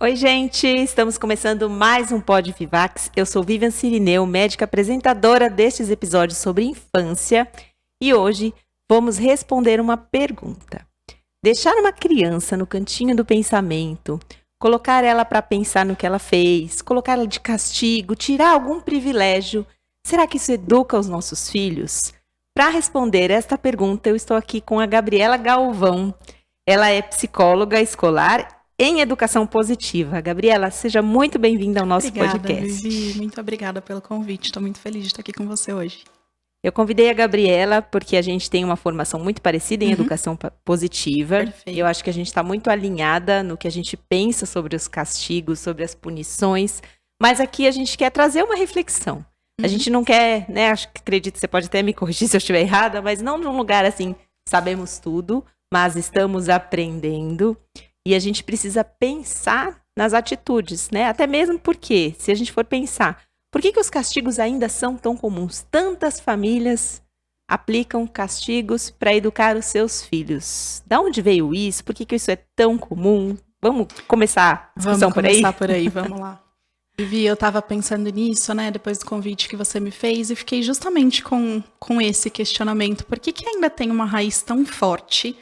Oi, gente! Estamos começando mais um Pod Vivax. Eu sou Vivian Cirineu, médica apresentadora destes episódios sobre infância. E hoje vamos responder uma pergunta. Deixar uma criança no cantinho do pensamento, colocar ela para pensar no que ela fez, colocar ela de castigo, tirar algum privilégio, será que isso educa os nossos filhos? Para responder esta pergunta, eu estou aqui com a Gabriela Galvão. Ela é psicóloga escolar em educação positiva. Gabriela, seja muito bem-vinda ao nosso podcast. Vivi, muito obrigada pelo convite. Estou muito feliz de estar aqui com você hoje. Eu convidei a Gabriela porque a gente tem uma formação muito parecida em educação positiva. Perfeito. Eu acho que a gente está muito alinhada no que a gente pensa sobre os castigos, sobre as punições. Mas aqui a gente quer trazer uma reflexão. A gente não quer, né? Acredito que você pode até me corrigir se eu estiver errada, mas não num lugar assim, sabemos tudo, mas estamos aprendendo. E a gente precisa pensar nas atitudes, né? Até mesmo porque, se a gente for pensar, por que os castigos ainda são tão comuns? Tantas famílias aplicam castigos para educar os seus filhos. Da onde veio isso? Por que isso é tão comum? Vamos começar a discussão por aí? Vamos começar por aí, vamos lá. Vivi, eu estava pensando nisso, né? Depois do convite que você me fez, e fiquei justamente com esse questionamento. Por que ainda tem uma raiz tão forte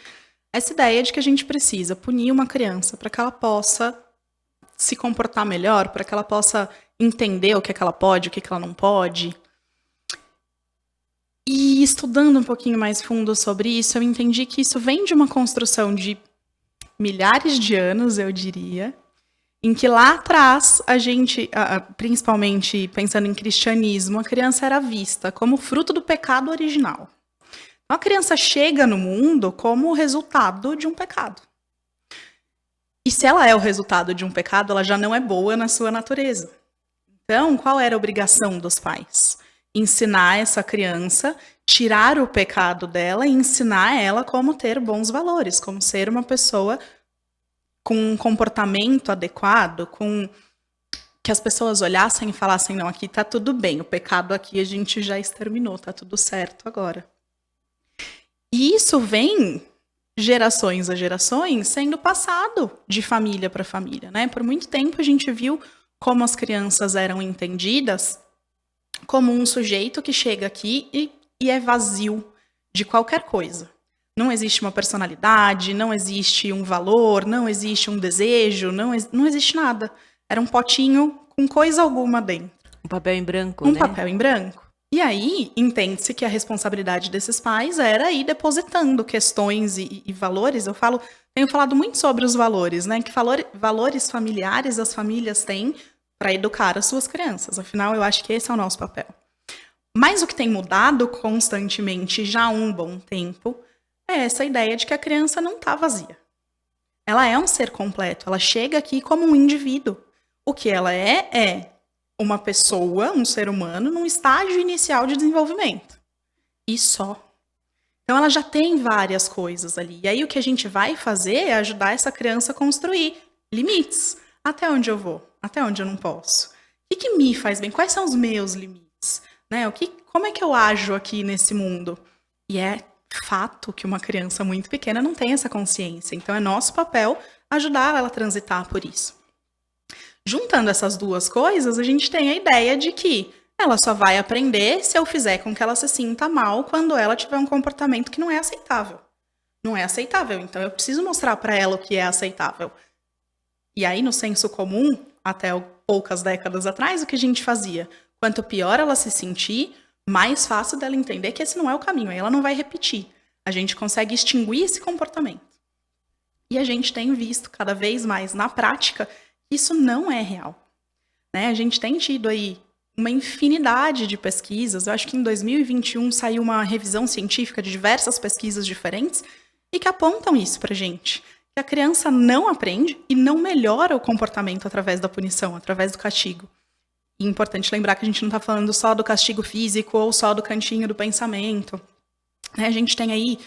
essa ideia de que a gente precisa punir uma criança para que ela possa se comportar melhor, para que ela possa entender o que é que ela pode, o que é que ela não pode? E estudando um pouquinho mais fundo sobre isso, eu entendi que isso vem de uma construção de milhares de anos, eu diria, em que lá atrás, a gente, principalmente pensando em cristianismo, a criança era vista como fruto do pecado original. A criança chega no mundo como o resultado de um pecado. E se ela é o resultado de um pecado, ela já não é boa na sua natureza. Então, qual era a obrigação dos pais? Ensinar essa criança, tirar o pecado dela e ensinar ela como ter bons valores, como ser uma pessoa com um comportamento adequado, com que as pessoas olhassem e falassem, não, aqui tá tudo bem, o pecado aqui a gente já exterminou, tá tudo certo agora. E isso vem, gerações a gerações, sendo passado de família para família, né? Por muito tempo a gente viu como as crianças eram entendidas como um sujeito que chega aqui e é vazio de qualquer coisa. Não existe uma personalidade, não existe um valor, não existe um desejo, não existe nada. Era um potinho com coisa alguma dentro. Um papel em branco, né? Um papel em branco. E aí, entende-se que a responsabilidade desses pais era ir depositando questões e valores. Tenho falado muito sobre os valores, né? Que valores familiares as famílias têm para educar as suas crianças. Afinal, eu acho que esse é o nosso papel. Mas o que tem mudado constantemente já há um bom tempo é essa ideia de que a criança não está vazia. Ela é um ser completo. Ela chega aqui como um indivíduo. O que ela é uma pessoa, um ser humano, num estágio inicial de desenvolvimento. E só. Então, ela já tem várias coisas ali. E aí, o que a gente vai fazer é ajudar essa criança a construir limites. Até onde eu vou? Até onde eu não posso? O que me faz bem? Quais são os meus limites? Né? Como é que eu ajo aqui nesse mundo? E é fato que uma criança muito pequena não tem essa consciência. Então, é nosso papel ajudar ela a transitar por isso. Juntando essas duas coisas, a gente tem a ideia de que ela só vai aprender se eu fizer com que ela se sinta mal quando ela tiver um comportamento que não é aceitável. Não é aceitável, então eu preciso mostrar para ela o que é aceitável. E aí, no senso comum, até poucas décadas atrás, o que a gente fazia? Quanto pior ela se sentir, mais fácil dela entender que esse não é o caminho, aí ela não vai repetir. A gente consegue extinguir esse comportamento. E a gente tem visto cada vez mais na prática isso não é real. Né? A gente tem tido aí uma infinidade de pesquisas. Eu acho que em 2021 saiu uma revisão científica de diversas pesquisas diferentes e que apontam isso pra gente. Que a criança não aprende e não melhora o comportamento através da punição, através do castigo. E é importante lembrar que a gente não está falando só do castigo físico ou só do cantinho do pensamento. Né? A gente tem aí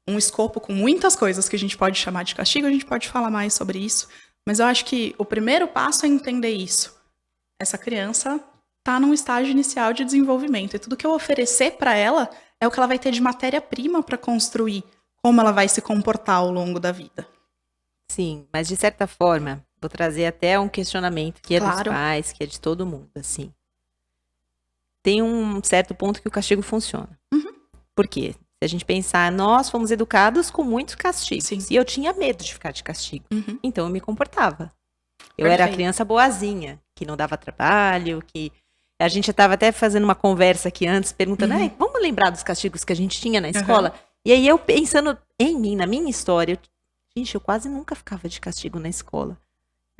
um escopo com muitas coisas que a gente pode chamar de castigo, a gente pode falar mais sobre isso. Mas eu acho que o primeiro passo é entender isso. Essa criança tá num estágio inicial de desenvolvimento. E tudo que eu oferecer para ela é o que ela vai ter de matéria-prima para construir como ela vai se comportar ao longo da vida. Sim, mas de certa forma, vou trazer até um questionamento que é dos Claro. pais, que é de todo mundo, assim. Tem um certo ponto que o castigo funciona. Uhum. Por quê? Se a gente pensar, nós fomos educados com muitos castigos. Sim. E eu tinha medo de ficar de castigo. Uhum. Então eu me comportava. Eu era a Perfeito. criança boazinha, que não dava trabalho, que... A gente estava até fazendo uma conversa aqui antes, perguntando, Uhum. "Ai, vamos lembrar dos castigos que a gente tinha na escola?" E aí eu pensando em mim, na minha história, gente, eu quase nunca ficava de castigo na escola.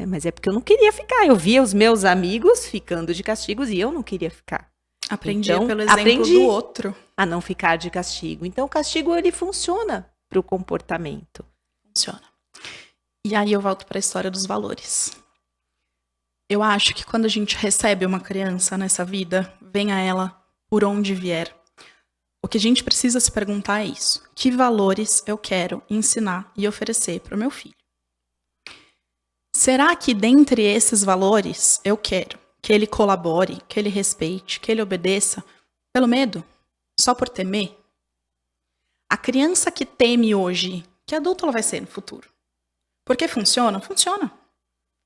Mas é porque eu não queria ficar. Eu via os meus amigos ficando de castigos e eu não queria ficar. Aprendi Então, pelo exemplo aprendi do outro. a não ficar de castigo. Então, o castigo, ele funciona para o comportamento. Funciona. E aí eu volto para a história dos valores. Eu acho que quando a gente recebe uma criança nessa vida, venha ela por onde vier. O que a gente precisa se perguntar é isso. Que valores eu quero ensinar e oferecer para o meu filho? Será que dentre esses valores eu quero que ele colabore, que ele respeite, que ele obedeça pelo medo? Só por temer? A criança que teme hoje, que adulto ela vai ser no futuro? Porque funciona? Funciona.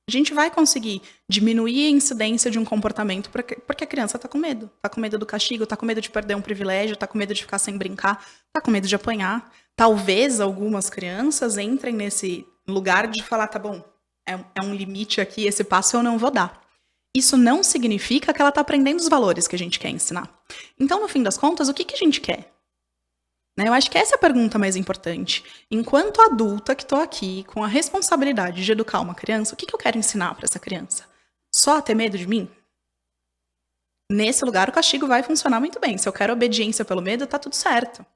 A gente vai conseguir diminuir a incidência de um comportamento porque a criança está com medo. Está com medo do castigo, está com medo de perder um privilégio, está com medo de ficar sem brincar, está com medo de apanhar. Talvez algumas crianças entrem nesse lugar de falar, tá bom, é um limite aqui, esse passo eu não vou dar. Isso não significa que ela está aprendendo os valores que a gente quer ensinar. Então, no fim das contas, o que a gente quer? Eu acho que essa é a pergunta mais importante. Enquanto adulta que estou aqui com a responsabilidade de educar uma criança, o que eu quero ensinar para essa criança? Só a ter medo de mim? Nesse lugar o castigo vai funcionar muito bem. Se eu quero obediência pelo medo, tá tudo certo.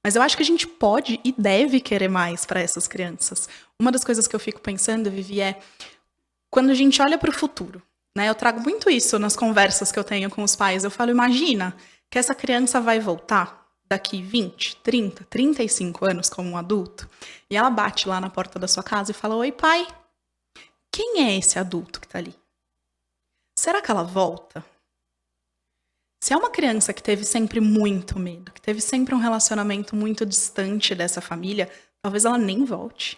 Mas eu acho que a gente pode e deve querer mais para essas crianças. Uma das coisas que eu fico pensando, Vivi, é quando a gente olha para o futuro. Eu trago muito isso nas conversas que eu tenho com os pais. Eu falo, imagina que essa criança vai voltar daqui 20, 30, 35 anos como um adulto, e ela bate lá na porta da sua casa e fala, oi pai, quem é esse adulto que tá ali? Será que ela volta? Se é uma criança que teve sempre muito medo, que teve sempre um relacionamento muito distante dessa família, talvez ela nem volte.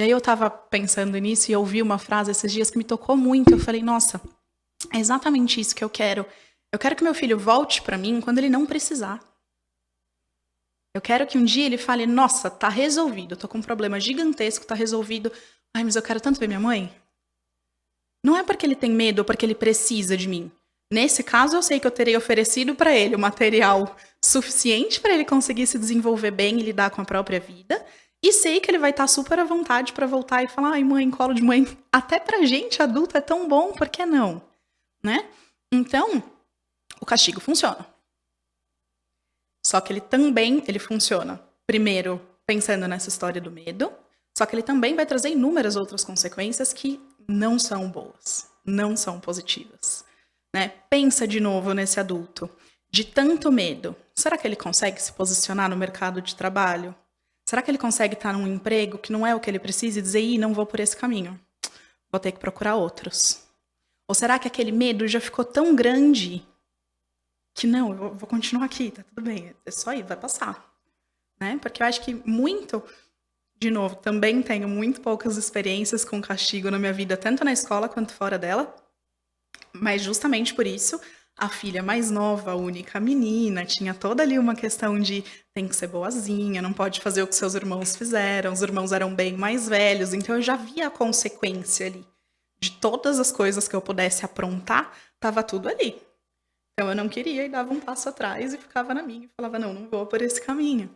E aí eu tava pensando nisso e ouvi uma frase esses dias que me tocou muito. Eu falei, nossa, é exatamente isso que eu quero. Eu quero que meu filho volte pra mim quando ele não precisar. Eu quero que um dia ele fale, nossa, tá resolvido, eu tô com um problema gigantesco, tá resolvido. Ai, mas eu quero tanto ver minha mãe. Não é porque ele tem medo ou porque ele precisa de mim. Nesse caso, eu sei que eu terei oferecido pra ele o material suficiente pra ele conseguir se desenvolver bem e lidar com a própria vida. E sei que ele vai estar super à vontade pra voltar e falar, ai mãe, colo de mãe. Até pra gente adulta é tão bom, por que não? Então, o castigo funciona. Só que ele funciona, primeiro, pensando nessa história do medo, só que ele também vai trazer inúmeras outras consequências que não são boas, não são positivas. Pensa de novo nesse adulto, de tanto medo. Será que ele consegue se posicionar no mercado de trabalho? Será que ele consegue estar num emprego que não é o que ele precisa e dizer, não vou por esse caminho, vou ter que procurar outros? Ou será que aquele medo já ficou tão grande que não, eu vou continuar aqui, tá tudo bem, é só ir, vai passar. Porque eu acho que muito, de novo, também tenho muito poucas experiências com castigo na minha vida, tanto na escola quanto fora dela, mas justamente por isso, a filha mais nova, a única menina, tinha toda ali uma questão de tem que ser boazinha, não pode fazer o que seus irmãos fizeram, os irmãos eram bem mais velhos, então eu já via a consequência ali. De todas as coisas que eu pudesse aprontar, tava tudo ali. Então eu não queria e dava um passo atrás e ficava na minha e falava, não vou por esse caminho,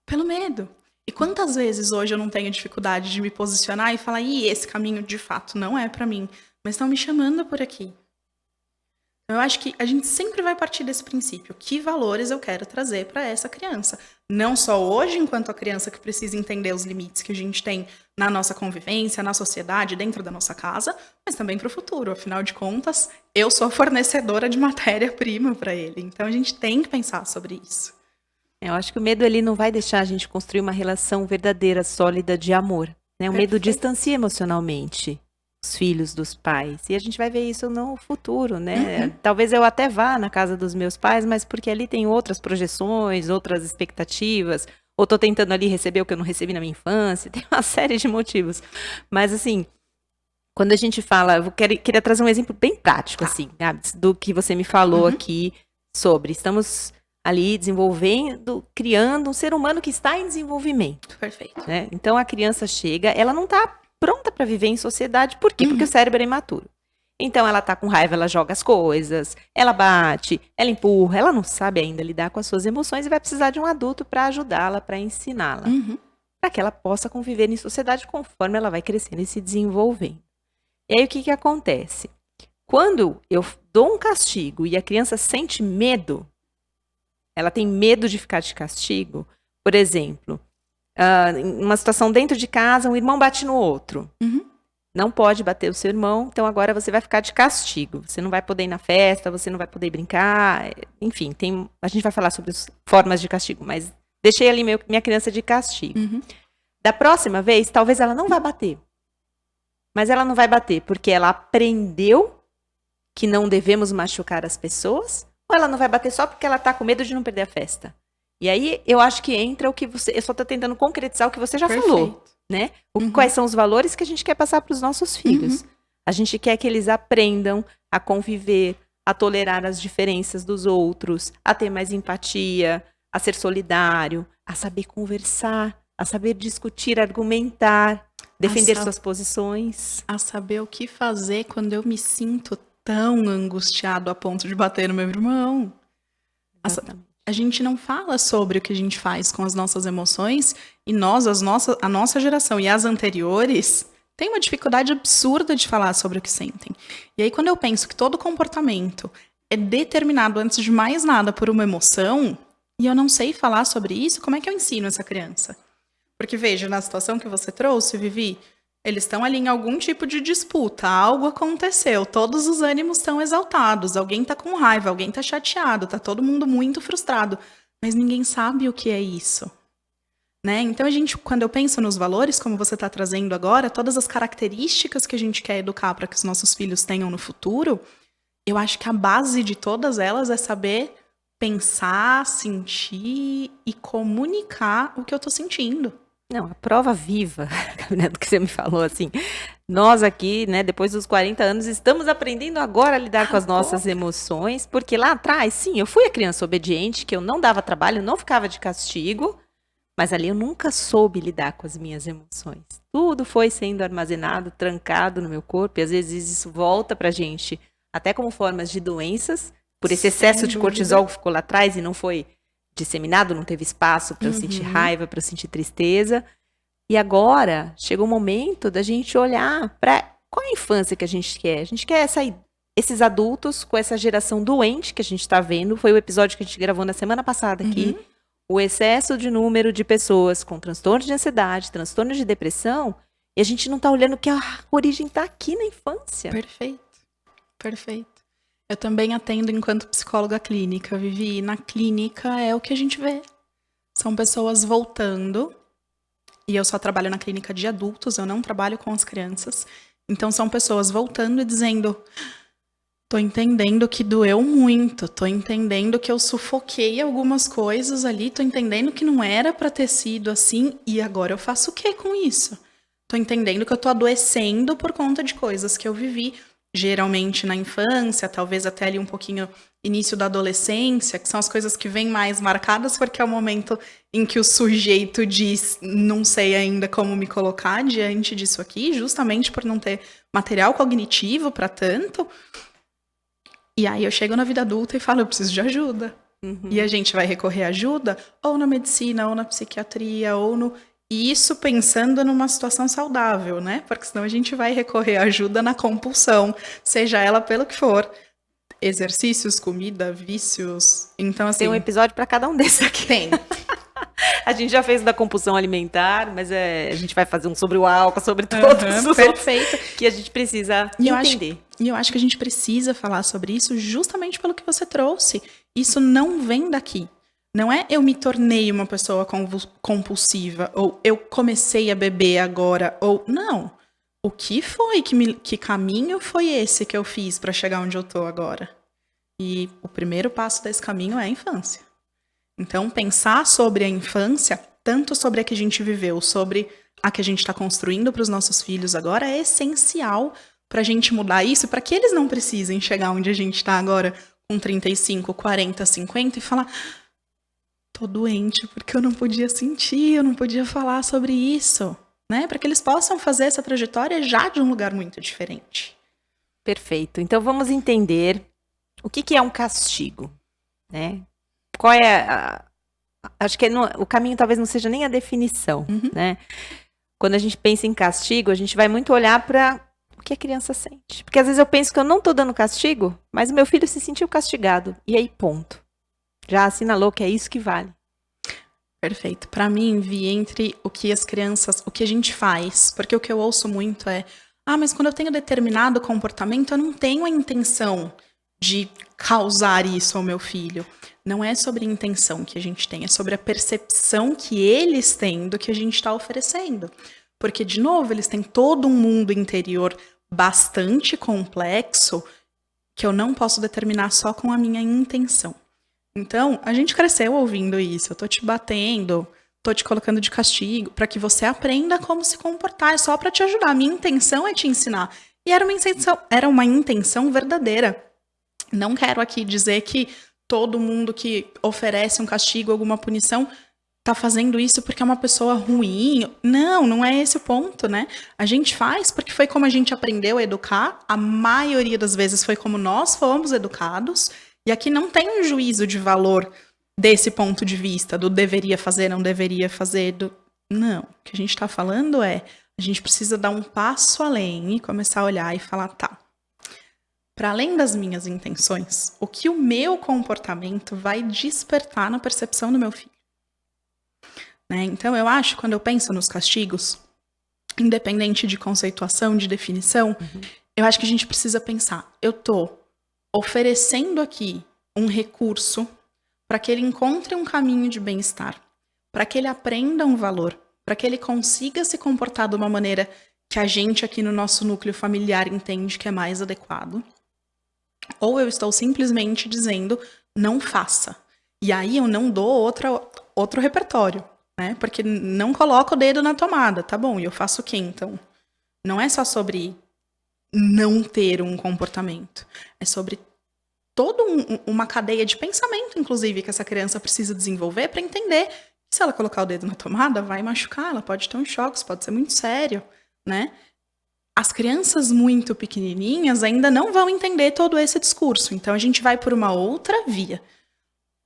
Pelo medo. E quantas vezes hoje eu não tenho dificuldade de me posicionar e falar, esse caminho de fato não é pra mim, mas estão me chamando por aqui. Então eu acho que a gente sempre vai partir desse princípio. Que valores eu quero trazer para essa criança? Não só hoje, enquanto a criança que precisa entender os limites que a gente tem na nossa convivência, na sociedade, dentro da nossa casa, mas também para o futuro. Afinal de contas, eu sou a fornecedora de matéria-prima para ele. Então a gente tem que pensar sobre isso. Eu acho que o medo ele não vai deixar a gente construir uma relação verdadeira, sólida de amor. O medo distancia emocionalmente. os filhos dos pais. E a gente vai ver isso no futuro, né? Talvez eu até vá na casa dos meus pais, mas porque ali tem outras projeções, outras expectativas, ou tô tentando ali receber o que eu não recebi na minha infância, tem uma série de motivos. Mas assim, quando a gente fala, queria trazer um exemplo bem prático, assim, Gabs, do que você me falou aqui sobre. Estamos ali desenvolvendo, criando um ser humano que está em desenvolvimento. Perfeito. Né? Então a criança chega, ela não está pronta para viver em sociedade. Por quê? Porque o cérebro é imaturo. Então ela tá com raiva, ela joga as coisas, ela bate, ela empurra, ela não sabe ainda lidar com as suas emoções e vai precisar de um adulto para ajudá-la, para ensiná-la. Para que ela possa conviver em sociedade conforme ela vai crescendo e se desenvolvendo. E aí o que acontece? Quando eu dou um castigo e a criança sente medo, ela tem medo de ficar de castigo, por exemplo, em uma situação dentro de casa, um irmão bate no outro. Não pode bater o seu irmão, então agora você vai ficar de castigo. Você não vai poder ir na festa, você não vai poder brincar. Enfim, a gente vai falar sobre as formas de castigo, mas deixei ali minha criança de castigo. Da próxima vez, talvez ela não vá bater. Mas ela não vai bater porque ela aprendeu que não devemos machucar as pessoas, ou ela não vai bater só porque ela está com medo de não perder a festa? E aí, eu acho que entra o que você... Eu só estou tentando concretizar o que você já falou, né? Quais são os valores que a gente quer passar para os nossos filhos. A gente quer que eles aprendam a conviver, a tolerar as diferenças dos outros, a ter mais empatia, a ser solidário, a saber conversar, a saber discutir, argumentar, defender suas posições. A saber o que fazer quando eu me sinto tão angustiado a ponto de bater no meu irmão. A gente não fala sobre o que a gente faz com as nossas emoções e a nossa geração e as anteriores tem uma dificuldade absurda de falar sobre o que sentem. E aí quando eu penso que todo comportamento é determinado antes de mais nada por uma emoção e eu não sei falar sobre isso, como é que eu ensino essa criança? Porque veja, na situação que você trouxe, Vivi, eles estão ali em algum tipo de disputa, algo aconteceu, todos os ânimos estão exaltados, alguém está com raiva, alguém está chateado, está todo mundo muito frustrado, mas ninguém sabe o que é isso. Né? Então, quando eu penso nos valores, como você está trazendo agora, todas as características que a gente quer educar para que os nossos filhos tenham no futuro, eu acho que a base de todas elas é saber pensar, sentir e comunicar o que eu estou sentindo. Não, a prova viva, né, do que você me falou, assim, nós aqui, né, depois dos 40 anos, estamos aprendendo agora a lidar com as nossas emoções, porque lá atrás, sim, eu fui a criança obediente, que eu não dava trabalho, não ficava de castigo, mas ali eu nunca soube lidar com as minhas emoções. Tudo foi sendo armazenado, trancado no meu corpo, e às vezes isso volta pra gente, até como formas de doenças, por esse excesso de cortisol que ficou lá atrás e não foi disseminado, não teve espaço para eu sentir raiva, para eu sentir tristeza. E agora chegou o momento da gente olhar para qual é a infância que a gente quer. A gente quer esses adultos com essa geração doente que a gente está vendo. Foi o episódio que a gente gravou na semana passada aqui. O excesso de número de pessoas com transtorno de ansiedade, transtorno de depressão, e a gente não está olhando que a origem está aqui na infância. Perfeito. Eu também atendo enquanto psicóloga clínica, Vivi. E na clínica é o que a gente vê. São pessoas voltando. E eu só trabalho na clínica de adultos, eu não trabalho com as crianças. Então são pessoas voltando e dizendo: tô entendendo que doeu muito, tô entendendo que eu sufoquei algumas coisas ali, tô entendendo que não era pra ter sido assim, e agora eu faço o que com isso? Tô entendendo que eu tô adoecendo por conta de coisas que eu vivi. Geralmente na infância, talvez até ali um pouquinho início da adolescência, que são as coisas que vêm mais marcadas, porque é o momento em que o sujeito diz: não sei ainda como me colocar diante disso aqui, justamente por não ter material cognitivo para tanto. E aí eu chego na vida adulta e falo: eu preciso de ajuda. E a gente vai recorrer à ajuda ou na medicina, ou na psiquiatria, ou no... E isso pensando numa situação saudável, né? Porque senão a gente vai recorrer à ajuda na compulsão, seja ela pelo que for. Exercícios, comida, vícios. Então, assim... Tem um episódio para cada um desses aqui. Tem. A gente já fez da compulsão alimentar, mas a gente vai fazer um sobre o álcool, sobre todos os perfeito. Outros que a gente precisa entender. E eu acho que a gente precisa falar sobre isso justamente pelo que você trouxe. Isso não vem daqui. Não é eu me tornei uma pessoa compulsiva, ou eu comecei a beber agora, ou... Não. o que foi, que caminho foi esse que eu fiz para chegar onde eu tô agora? E o primeiro passo desse caminho é a infância. Então, pensar sobre a infância, tanto sobre a que a gente viveu, sobre a que a gente está construindo para os nossos filhos agora, é essencial para a gente mudar isso, para que eles não precisem chegar onde a gente está agora, com 35, 40, 50, e falar: tô doente porque eu não podia sentir, eu não podia falar sobre isso. Né? Para que eles possam fazer essa trajetória já de um lugar muito diferente. Perfeito. Então, vamos entender o que é um castigo, né? Qual é acho que o caminho talvez não seja nem a definição, né? Quando a gente pensa em castigo, a gente vai muito olhar para o que a criança sente. Porque às vezes eu penso que eu não estou dando castigo, mas o meu filho se sentiu castigado. E aí, ponto. Já assinalou que é isso que vale. Perfeito. Para mim, vi entre o que as crianças, o que a gente faz, porque o que eu ouço muito é: mas quando eu tenho determinado comportamento, eu não tenho a intenção de causar isso ao meu filho. Não é sobre a intenção que a gente tem, é sobre a percepção que eles têm do que a gente está oferecendo. Porque, de novo, eles têm todo um mundo interior bastante complexo que eu não posso determinar só com a minha intenção. Então, a gente cresceu ouvindo isso. Eu tô te batendo, tô te colocando de castigo para que você aprenda como se comportar. É só para te ajudar. A minha intenção é te ensinar. E era uma intenção verdadeira. Não quero aqui dizer que todo mundo que oferece um castigo, alguma punição, tá fazendo isso porque é uma pessoa ruim. Não, não é esse o ponto, né? A gente faz porque foi como a gente aprendeu a educar. A maioria das vezes foi como nós fomos educados. E aqui não tem um juízo de valor desse ponto de vista, do deveria fazer, não deveria fazer. Não, o que a gente está falando é, a gente precisa dar um passo além e começar a olhar e falar: tá, para além das minhas intenções, o que o meu comportamento vai despertar na percepção do meu filho? Né? Então, eu acho, quando eu penso nos castigos, independente de conceituação, de definição, eu acho que a gente precisa pensar: eu tô oferecendo aqui um recurso para que ele encontre um caminho de bem-estar, para que ele aprenda um valor, para que ele consiga se comportar de uma maneira que a gente aqui no nosso núcleo familiar entende que é mais adequado. Ou eu estou simplesmente dizendo: não faça. E aí eu não dou outro repertório, né? Porque não coloco o dedo na tomada, tá bom, e eu faço o quê então? Não é só sobre não ter um comportamento. É sobre toda uma cadeia de pensamento, inclusive, que essa criança precisa desenvolver para entender que se ela colocar o dedo na tomada, vai machucar, ela pode ter um choque, isso pode ser muito sério, né? As crianças muito pequenininhas ainda não vão entender todo esse discurso, então a gente vai por uma outra via.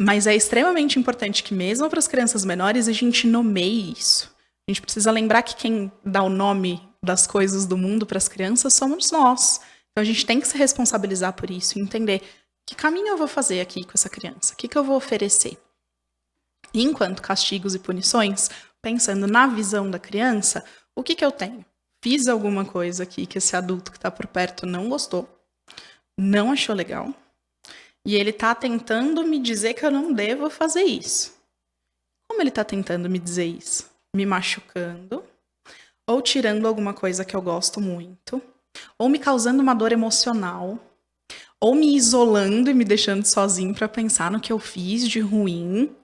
Mas é extremamente importante que mesmo para as crianças menores a gente nomeie isso. A gente precisa lembrar que quem dá o nome das coisas do mundo para as crianças somos nós. Então a gente tem que se responsabilizar por isso e entender que caminho eu vou fazer aqui com essa criança, o que eu vou oferecer. E enquanto castigos e punições, pensando na visão da criança, o que eu tenho? Fiz alguma coisa aqui que esse adulto que está por perto não gostou, não achou legal, e ele está tentando me dizer que eu não devo fazer isso. Como ele está tentando me dizer isso? Me machucando, ou tirando alguma coisa que eu gosto muito, ou me causando uma dor emocional, ou me isolando e me deixando sozinho para pensar no que eu fiz de ruim.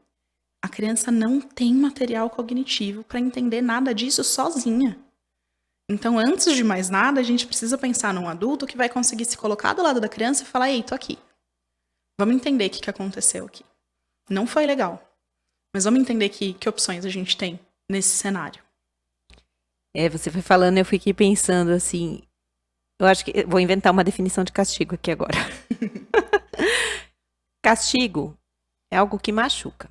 A criança não tem material cognitivo para entender nada disso sozinha. Então, antes de mais nada, a gente precisa pensar num adulto que vai conseguir se colocar do lado da criança e falar: ei, tô aqui. Vamos entender o que aconteceu aqui. Não foi legal, mas vamos entender que opções a gente tem nesse cenário. Você foi falando, eu fiquei pensando assim, eu acho que vou inventar uma definição de castigo aqui agora. Castigo é algo que machuca.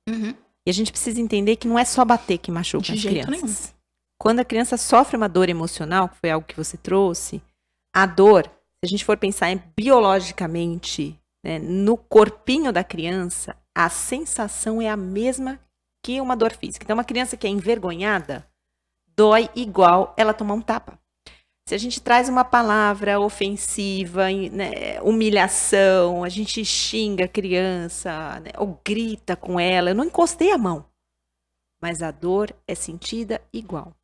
E a gente precisa entender que não é só bater que machuca as crianças. Nenhum. Quando a criança sofre uma dor emocional, que foi algo que você trouxe, a dor, se a gente for pensar biologicamente, né, no corpinho da criança, a sensação é a mesma que uma dor física. Então, uma criança que é envergonhada, dói igual ela tomar um tapa. Se a gente traz uma palavra ofensiva, né, humilhação, a gente xinga a criança, né, ou grita com ela, eu não encostei a mão, mas a dor é sentida igual.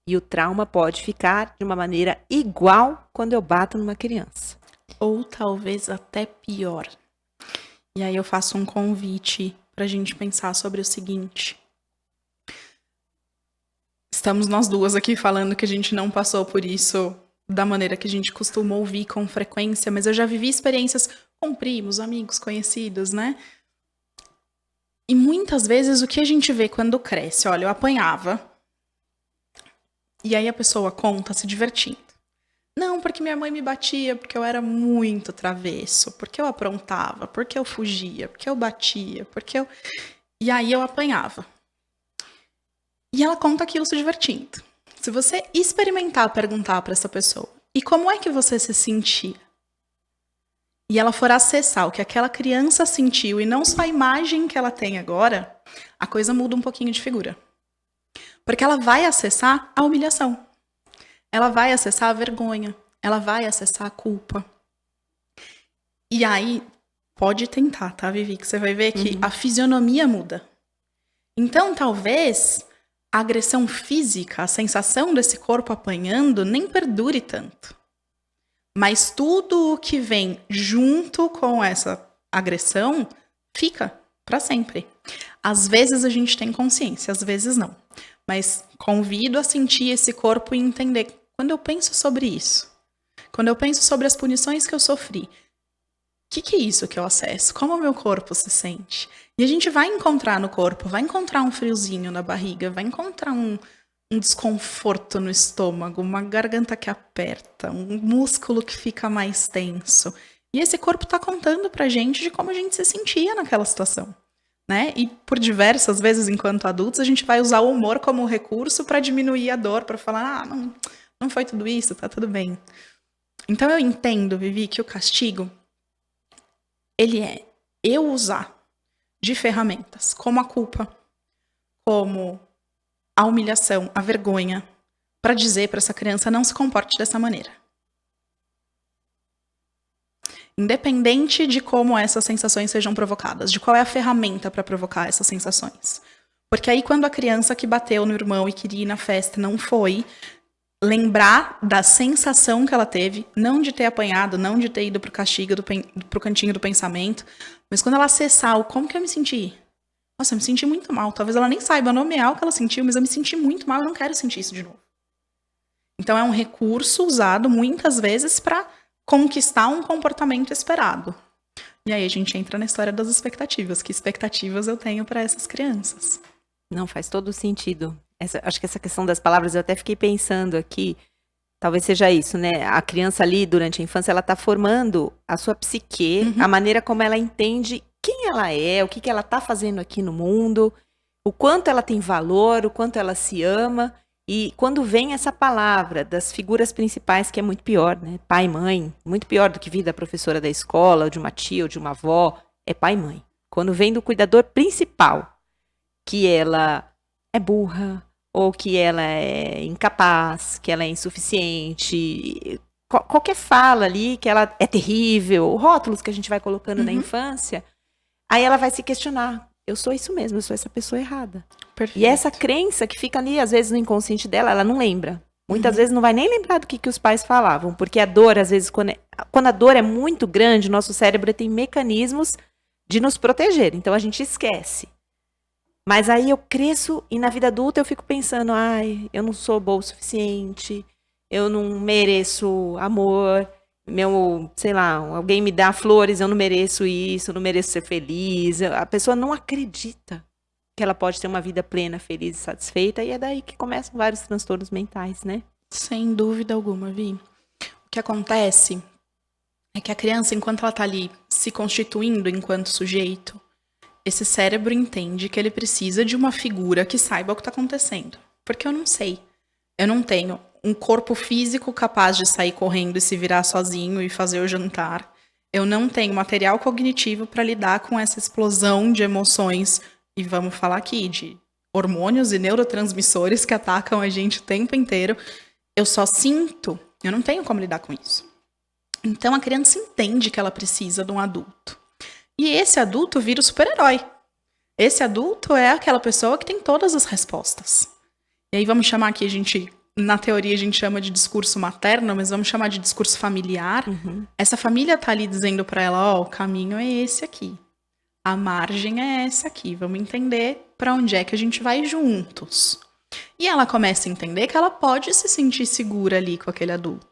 E o trauma pode ficar de uma maneira igual quando eu bato numa criança. Ou talvez até pior. E aí eu faço um convite pra gente pensar sobre o seguinte. Estamos nós duas aqui falando que a gente não passou por isso da maneira que a gente costuma ouvir com frequência, mas eu já vivi experiências com primos, amigos, conhecidos, né? E muitas vezes o que a gente vê quando cresce, olha, eu apanhava, e aí a pessoa conta se divertindo. Não, porque minha mãe me batia, porque eu era muito travesso, porque eu aprontava, porque eu fugia, porque eu batia, porque eu... E aí eu apanhava. E ela conta aquilo se divertindo. Se você experimentar perguntar para essa pessoa, e como é que você se sentia? E ela for acessar o que aquela criança sentiu e não só a imagem que ela tem agora, a coisa muda um pouquinho de figura. Porque ela vai acessar a humilhação. Ela vai acessar a vergonha. Ela vai acessar a culpa. E aí, pode tentar, tá, Vivi? Que você vai ver que a fisionomia muda. Então, talvez a agressão física, a sensação desse corpo apanhando, nem perdure tanto. Mas tudo o que vem junto com essa agressão fica para sempre. Às vezes a gente tem consciência, às vezes não. Mas convido a sentir esse corpo e entender. Quando eu penso sobre isso, quando eu penso sobre as punições que eu sofri, o que é isso que eu acesso? Como o meu corpo se sente? E a gente vai encontrar no corpo, vai encontrar um friozinho na barriga, vai encontrar um desconforto no estômago, uma garganta que aperta, um músculo que fica mais tenso. E esse corpo está contando pra gente de como a gente se sentia naquela situação, né? E por diversas vezes, enquanto adultos, a gente vai usar o humor como recurso para diminuir a dor, para falar, não foi tudo isso, tá tudo bem. Então eu entendo, Vivi, que o castigo, ele é eu usar de ferramentas como a culpa, como a humilhação, a vergonha, para dizer para essa criança não se comporte dessa maneira. Independente de como essas sensações sejam provocadas, de qual é a ferramenta para provocar essas sensações. Porque aí quando a criança que bateu no irmão e queria ir na festa não foi, lembrar da sensação que ela teve, não de ter apanhado, não de ter ido pro castigo, pro cantinho do pensamento, mas quando ela acessar o como que eu me senti. Nossa, eu me senti muito mal. Talvez ela nem saiba nomear o que ela sentiu, mas eu me senti muito mal, eu não quero sentir isso de novo. Então é um recurso usado muitas vezes para conquistar um comportamento esperado. E aí a gente entra na história das expectativas. Que expectativas eu tenho para essas crianças? Não, faz todo sentido. Acho que essa questão das palavras, eu até fiquei pensando aqui, talvez seja isso, né? A criança ali, durante a infância, ela está formando a sua psique, a maneira como ela entende quem ela é, o que ela está fazendo aqui no mundo, o quanto ela tem valor, o quanto ela se ama. E quando vem essa palavra das figuras principais, que é muito pior, né? Pai e mãe, muito pior do que vir da professora da escola, ou de uma tia, ou de uma avó, é pai e mãe. Quando vem do cuidador principal, que ela é burra, ou que ela é incapaz, que ela é insuficiente, qualquer fala ali, que ela é terrível, rótulos que a gente vai colocando na infância, aí ela vai se questionar, eu sou isso mesmo, eu sou essa pessoa errada. Perfeito. E essa crença que fica ali, às vezes, no inconsciente dela, ela não lembra. Muitas vezes não vai nem lembrar do que os pais falavam, porque a dor, às vezes, quando a dor é muito grande, o nosso cérebro tem mecanismos de nos proteger, então a gente esquece. Mas aí eu cresço e na vida adulta eu fico pensando, eu não sou boa o suficiente, eu não mereço amor, sei lá, alguém me dá flores, eu não mereço isso, eu não mereço ser feliz. A pessoa não acredita que ela pode ter uma vida plena, feliz e satisfeita, e é daí que começam vários transtornos mentais, né? Sem dúvida alguma, Vi. O que acontece é que a criança, enquanto ela tá ali se constituindo enquanto sujeito, esse cérebro entende que ele precisa de uma figura que saiba o que está acontecendo. Porque eu não sei. Eu não tenho um corpo físico capaz de sair correndo e se virar sozinho e fazer o jantar. Eu não tenho material cognitivo para lidar com essa explosão de emoções. E vamos falar aqui de hormônios e neurotransmissores que atacam a gente o tempo inteiro. Eu só sinto. Eu não tenho como lidar com isso. Então a criança entende que ela precisa de um adulto. E esse adulto vira o super-herói. Esse adulto é aquela pessoa que tem todas as respostas. E aí vamos chamar aqui, a gente na teoria a gente chama de discurso materno, mas vamos chamar de discurso familiar. Essa família tá ali dizendo para ela, ó, o caminho é esse aqui. A margem é essa aqui. Vamos entender para onde é que a gente vai juntos. E ela começa a entender que ela pode se sentir segura ali com aquele adulto.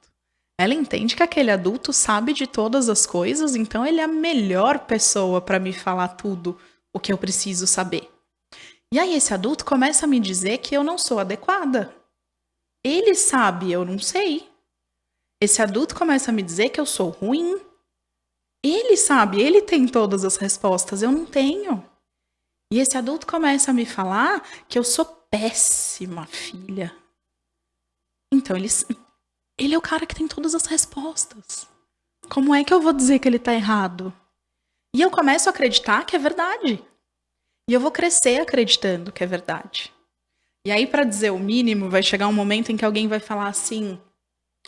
Ela entende que aquele adulto sabe de todas as coisas, então ele é a melhor pessoa para me falar tudo o que eu preciso saber. E aí esse adulto começa a me dizer que eu não sou adequada. Ele sabe, eu não sei. Esse adulto começa a me dizer que eu sou ruim. Ele sabe, ele tem todas as respostas, eu não tenho. E esse adulto começa a me falar que eu sou péssima filha. Então ele é o cara que tem todas as respostas. Como é que eu vou dizer que ele tá errado? E eu começo a acreditar que é verdade. E eu vou crescer acreditando que é verdade. E aí, para dizer o mínimo, vai chegar um momento em que alguém vai falar assim,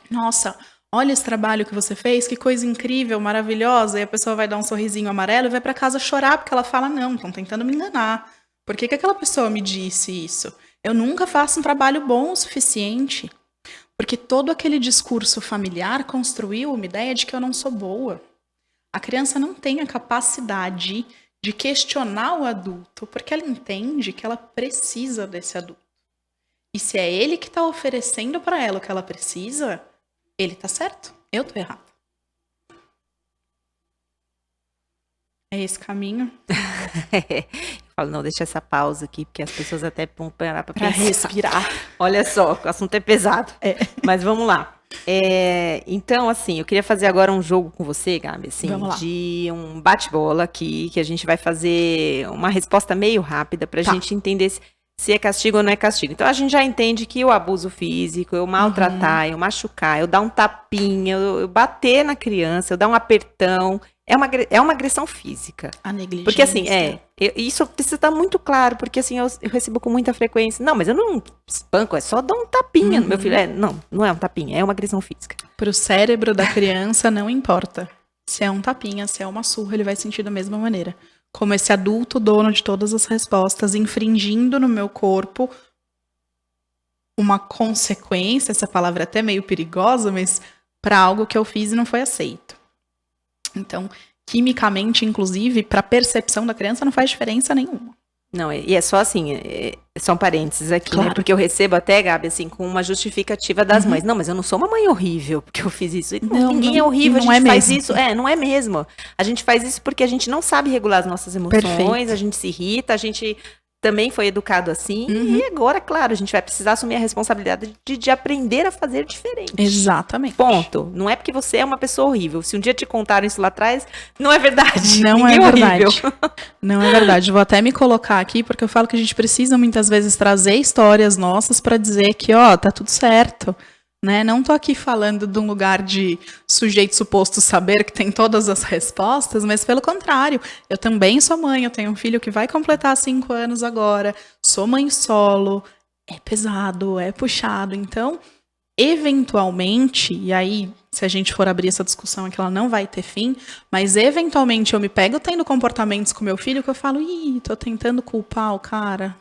nossa, olha esse trabalho que você fez, que coisa incrível, maravilhosa. E a pessoa vai dar um sorrisinho amarelo e vai para casa chorar, porque ela fala, não, estão tentando me enganar. Por que aquela pessoa me disse isso? Eu nunca faço um trabalho bom o suficiente. Porque todo aquele discurso familiar construiu uma ideia de que eu não sou boa. A criança não tem a capacidade de questionar o adulto, porque ela entende que ela precisa desse adulto. E se é ele que está oferecendo para ela o que ela precisa, ele está certo, eu estou errada. É esse caminho. Eu falo, não, deixa essa pausa aqui, porque as pessoas até vão parar para respirar. Olha só, o assunto é pesado. Mas vamos lá. Então, assim, eu queria fazer agora um jogo com você, Gabi, assim, de um bate-bola aqui, que a gente vai fazer uma resposta meio rápida pra gente entender se é castigo ou não é castigo. Então, a gente já entende que o abuso físico, eu maltratar, eu machucar, eu dar um tapinha, eu bater na criança, eu dar um apertão, é uma agressão física. A negligência. Porque assim, isso precisa estar muito claro, porque assim, eu recebo com muita frequência, não, mas eu não espanco, é só dar um tapinha no meu filho. Não é um tapinha, é uma agressão física. Pro cérebro da criança não importa se é um tapinha, se é uma surra, ele vai sentir da mesma maneira. Como esse adulto dono de todas as respostas, infringindo no meu corpo uma consequência, essa palavra é até meio perigosa, mas para algo que eu fiz e não foi aceito. Então, quimicamente, inclusive, para a percepção da criança não faz diferença nenhuma. Não, e é só assim, só um parênteses aqui, claro, né? Porque eu recebo até, Gabi, assim, com uma justificativa das mães. Não, mas eu não sou uma mãe horrível porque eu fiz isso. Ninguém é horrível, a gente faz isso. Não é mesmo. A gente faz isso porque a gente não sabe regular as nossas emoções, perfeito, a gente se irrita, a gente também foi educado assim, e agora, claro, a gente vai precisar assumir a responsabilidade de aprender a fazer diferente. Exatamente. Ponto. Não é porque você é uma pessoa horrível. Se um dia te contaram isso lá atrás, não é verdade. Não é verdade. Não é verdade. Vou até me colocar aqui, porque eu falo que a gente precisa muitas vezes trazer histórias nossas para dizer que, ó, tá tudo certo. Né? Não tô aqui falando de um lugar de sujeito suposto saber que tem todas as respostas, mas pelo contrário, eu também sou mãe, eu tenho um filho que vai completar 5 anos agora, sou mãe solo, é pesado, é puxado, então, eventualmente, e aí, se a gente for abrir essa discussão aqui, ela não vai ter fim, mas eventualmente eu me pego tendo comportamentos com meu filho que eu falo, tô tentando culpar o cara,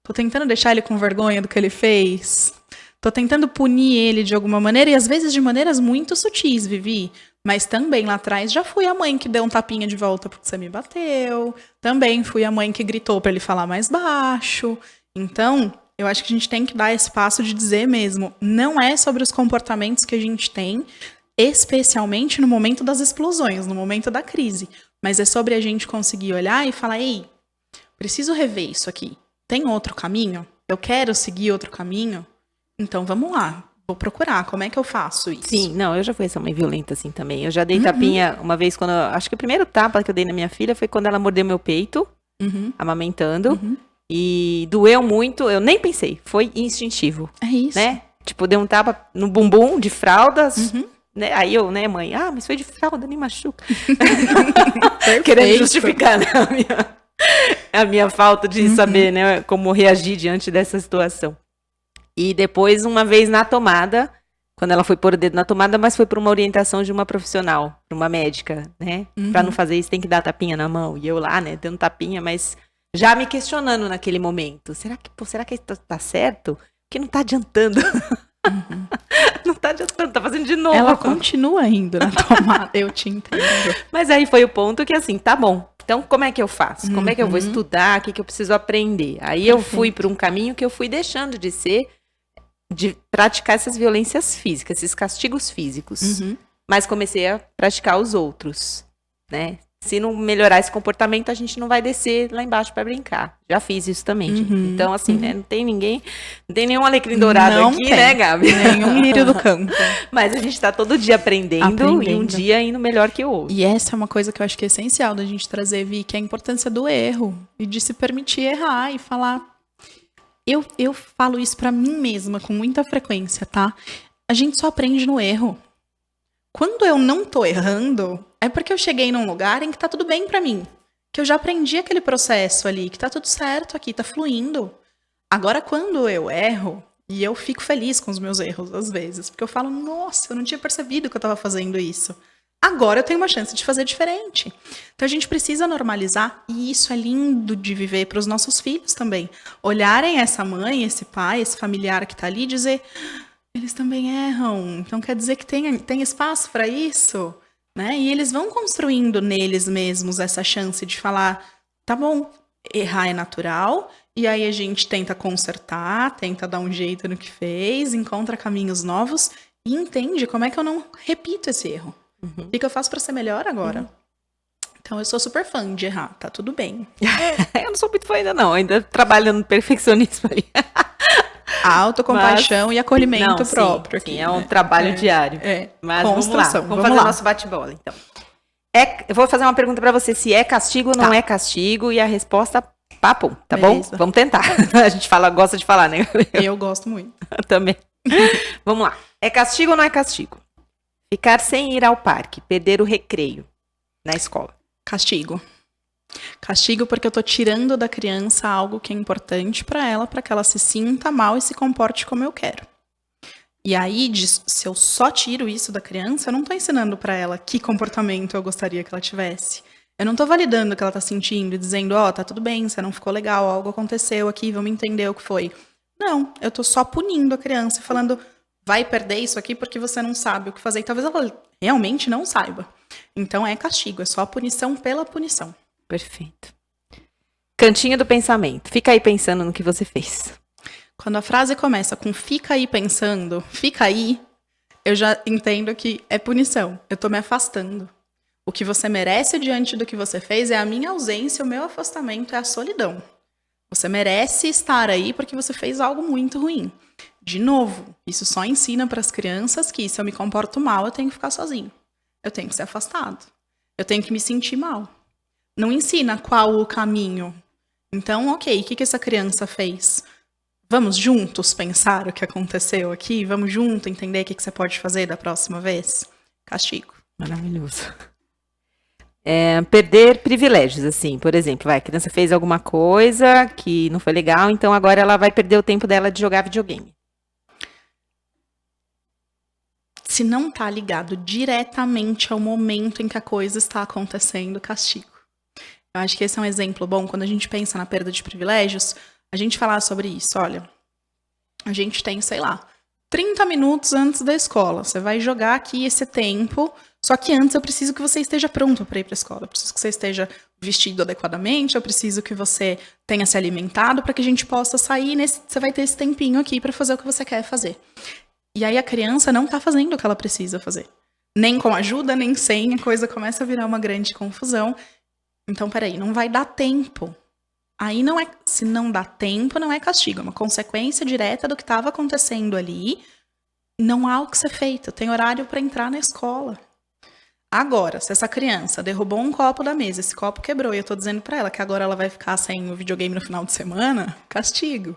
tô tentando deixar ele com vergonha do que ele fez, tô tentando punir ele de alguma maneira, e às vezes de maneiras muito sutis, Vivi. Mas também lá atrás já fui a mãe que deu um tapinha de volta porque você me bateu. Também fui a mãe que gritou para ele falar mais baixo. Então, eu acho que a gente tem que dar esse passo de dizer mesmo, não é sobre os comportamentos que a gente tem, especialmente no momento das explosões, no momento da crise. Mas é sobre a gente conseguir olhar e falar, ei, preciso rever isso aqui. Tem outro caminho? Eu quero seguir outro caminho? Então, vamos lá. Vou procurar. Como é que eu faço isso? Sim, não, eu já fui essa mãe violenta assim também. Eu já dei tapinha uma vez quando... Acho que o primeiro tapa que eu dei na minha filha foi quando ela mordeu meu peito, amamentando. E doeu muito. Eu nem pensei. Foi instintivo. É isso. Né? Tipo, dei um tapa no bumbum de fraldas. Né? Aí eu, né, mãe? Ah, mas foi de fralda, nem machuca. Querendo justificar, né, a minha falta de saber, né, como reagir diante dessa situação. E depois, uma vez na tomada, quando ela foi pôr o dedo na tomada, mas foi por uma orientação de uma profissional, de uma médica, né? Pra não fazer isso, tem que dar tapinha na mão. E eu lá, né, dando tapinha, mas já me questionando naquele momento. Será que tá certo? que não tá adiantando. Não tá adiantando, tá fazendo de novo. Ela continua indo na tomada, eu te entendo. Mas aí foi o ponto que assim, tá bom. Então, como é que eu faço? Como é que eu vou estudar? O que eu preciso aprender? Aí eu fui para um caminho que eu fui deixando de praticar essas violências físicas, esses castigos físicos. Mas comecei a praticar os outros, né? Se não melhorar esse comportamento, a gente não vai descer lá embaixo para brincar. Já fiz isso também, gente. Então, assim, né? Não tem nenhum alecrim dourado não aqui, tem, né, Gabi? Nenhum lírio do campo. Mas a gente tá todo dia aprendendo e um dia indo melhor que o outro. E essa é uma coisa que eu acho que é essencial da gente trazer, Vi, que é a importância do erro. E de se permitir errar e falar... Eu falo isso pra mim mesma com muita frequência, tá? A gente só aprende no erro. Quando eu não tô errando, é porque eu cheguei num lugar em que tá tudo bem pra mim. Que eu já aprendi aquele processo ali, que tá tudo certo aqui, tá fluindo. Agora, quando eu erro, e eu fico feliz com os meus erros, às vezes, porque eu falo, nossa, eu não tinha percebido que eu tava fazendo isso. Agora eu tenho uma chance de fazer diferente. Então a gente precisa normalizar, e isso é lindo de viver para os nossos filhos também. Olharem essa mãe, esse pai, esse familiar que tá ali e dizer... Eles também erram, então quer dizer que tem espaço para isso, né? E eles vão construindo neles mesmos essa chance de falar, tá bom, errar é natural, e aí a gente tenta consertar, tenta dar um jeito no que fez, encontra caminhos novos e entende como é que eu não repito esse erro. O que eu faço para ser melhor agora? Então eu sou super fã de errar, tá tudo bem. Eu não sou muito fã ainda não, ainda trabalho no perfeccionismo aí. A autocompaixão e acolhimento próprio. Sim, é um trabalho diário. Mas vamos lá, vamos fazer o nosso bate-bola, então. Eu vou fazer uma pergunta pra você, se é castigo ou não é castigo, e a resposta, papo, tá Beleza. Bom? Vamos tentar. A gente gosta de falar, né? Eu gosto muito. Também. Vamos lá. É castigo ou não é castigo? Ficar sem ir ao parque, perder o recreio na escola. Castigo. Castigo porque eu tô tirando da criança algo que é importante para ela que ela se sinta mal e se comporte como eu quero. E aí, se eu só tiro isso da criança, eu não tô ensinando para ela que comportamento eu gostaria que ela tivesse. Eu não tô validando o que ela tá sentindo e dizendo, tá tudo bem, você não ficou legal, algo aconteceu aqui, vamos entender o que foi. Não, eu tô só punindo a criança, falando, vai perder isso aqui porque você não sabe o que fazer. E talvez ela realmente não saiba. Então é castigo, é só a punição pela punição. Perfeito. Cantinho do pensamento. Fica aí pensando no que você fez. Quando a frase começa com fica aí pensando, fica aí, eu já entendo que é punição. Eu tô me afastando. O que você merece diante do que você fez é a minha ausência, o meu afastamento, é a solidão. Você merece estar aí porque você fez algo muito ruim. De novo, isso só ensina para as crianças que se eu me comporto mal, eu tenho que ficar sozinho. Eu tenho que ser afastado. Eu tenho que me sentir mal. Não ensina qual o caminho. Então, ok, o que essa criança fez? Vamos juntos pensar o que aconteceu aqui? Vamos juntos entender o que você pode fazer da próxima vez? Castigo. Maravilhoso. Perder privilégios, assim, por exemplo, a criança fez alguma coisa que não foi legal, então agora ela vai perder o tempo dela de jogar videogame. Se não está ligado diretamente ao momento em que a coisa está acontecendo, castigo. Eu acho que esse é um exemplo bom, quando a gente pensa na perda de privilégios, a gente falar sobre isso. Olha, a gente tem, 30 minutos antes da escola. Você vai jogar aqui esse tempo, só que antes eu preciso que você esteja pronto para ir para a escola. Eu preciso que você esteja vestido adequadamente, eu preciso que você tenha se alimentado para que a gente possa sair. Você vai ter esse tempinho aqui para fazer o que você quer fazer. E aí a criança não está fazendo o que ela precisa fazer. Nem com ajuda, nem sem, a coisa começa a virar uma grande confusão. Então, peraí, não vai dar tempo. Aí não é, se não dá tempo, não é castigo, é uma consequência direta do que estava acontecendo ali. Não há o que ser feito, tem horário para entrar na escola. Agora, se essa criança derrubou um copo da mesa, esse copo quebrou, e eu tô dizendo para ela que agora ela vai ficar sem o videogame no final de semana, castigo.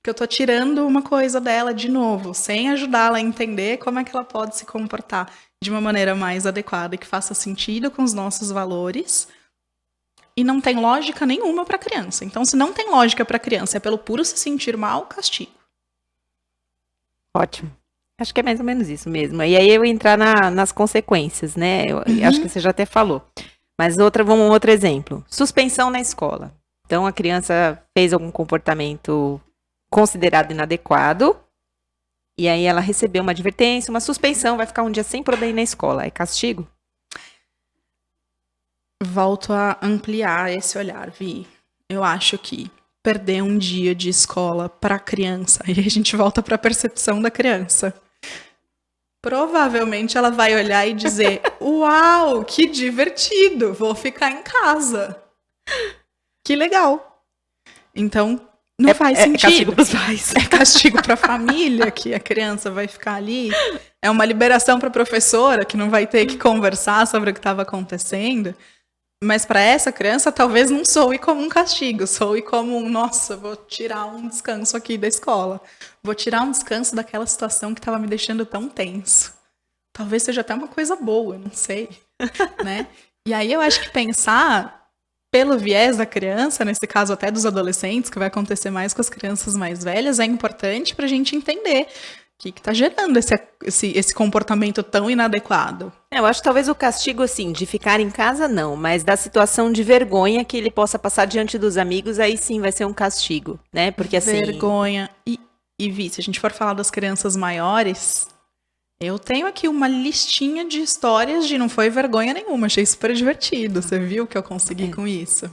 Porque eu tô tirando uma coisa dela de novo, sem ajudá-la a entender como é que ela pode se comportar de uma maneira mais adequada e que faça sentido com os nossos valores. E não tem lógica nenhuma para a criança. Então, se não tem lógica para a criança, é pelo puro se sentir mal, castigo. Ótimo. Acho que é mais ou menos isso mesmo. E aí eu entrar nas consequências, né? Acho que você já até falou. Mas vamos outro exemplo. Suspensão na escola. Então, a criança fez algum comportamento considerado inadequado. E aí ela recebeu uma advertência, uma suspensão, vai ficar um dia sem poder ir na escola. É castigo? Volto a ampliar esse olhar, Vi. Eu acho que perder um dia de escola para a criança, e a gente volta para a percepção da criança. Provavelmente ela vai olhar e dizer: uau, que divertido, vou ficar em casa. Que legal. Então, não faz sentido. É castigo para os pais. É castigo para a família, que a criança vai ficar ali. É uma liberação para a professora, que não vai ter que conversar sobre o que estava acontecendo. Mas para essa criança, talvez não soe como um castigo, soe como nossa, vou tirar um descanso aqui da escola. Vou tirar um descanso daquela situação que estava me deixando tão tenso. Talvez seja até uma coisa boa, não sei, né? E aí eu acho que pensar pelo viés da criança, nesse caso até dos adolescentes, que vai acontecer mais com as crianças mais velhas, é importante para a gente entender o que está gerando esse comportamento tão inadequado. Eu acho que talvez o castigo, assim, de ficar em casa, não. Mas da situação de vergonha que ele possa passar diante dos amigos, aí sim vai ser um castigo, né? Porque assim... Vergonha. E Vi, se a gente for falar das crianças maiores, eu tenho aqui uma listinha de histórias de não foi vergonha nenhuma. Achei super divertido. Você viu o que eu consegui com isso?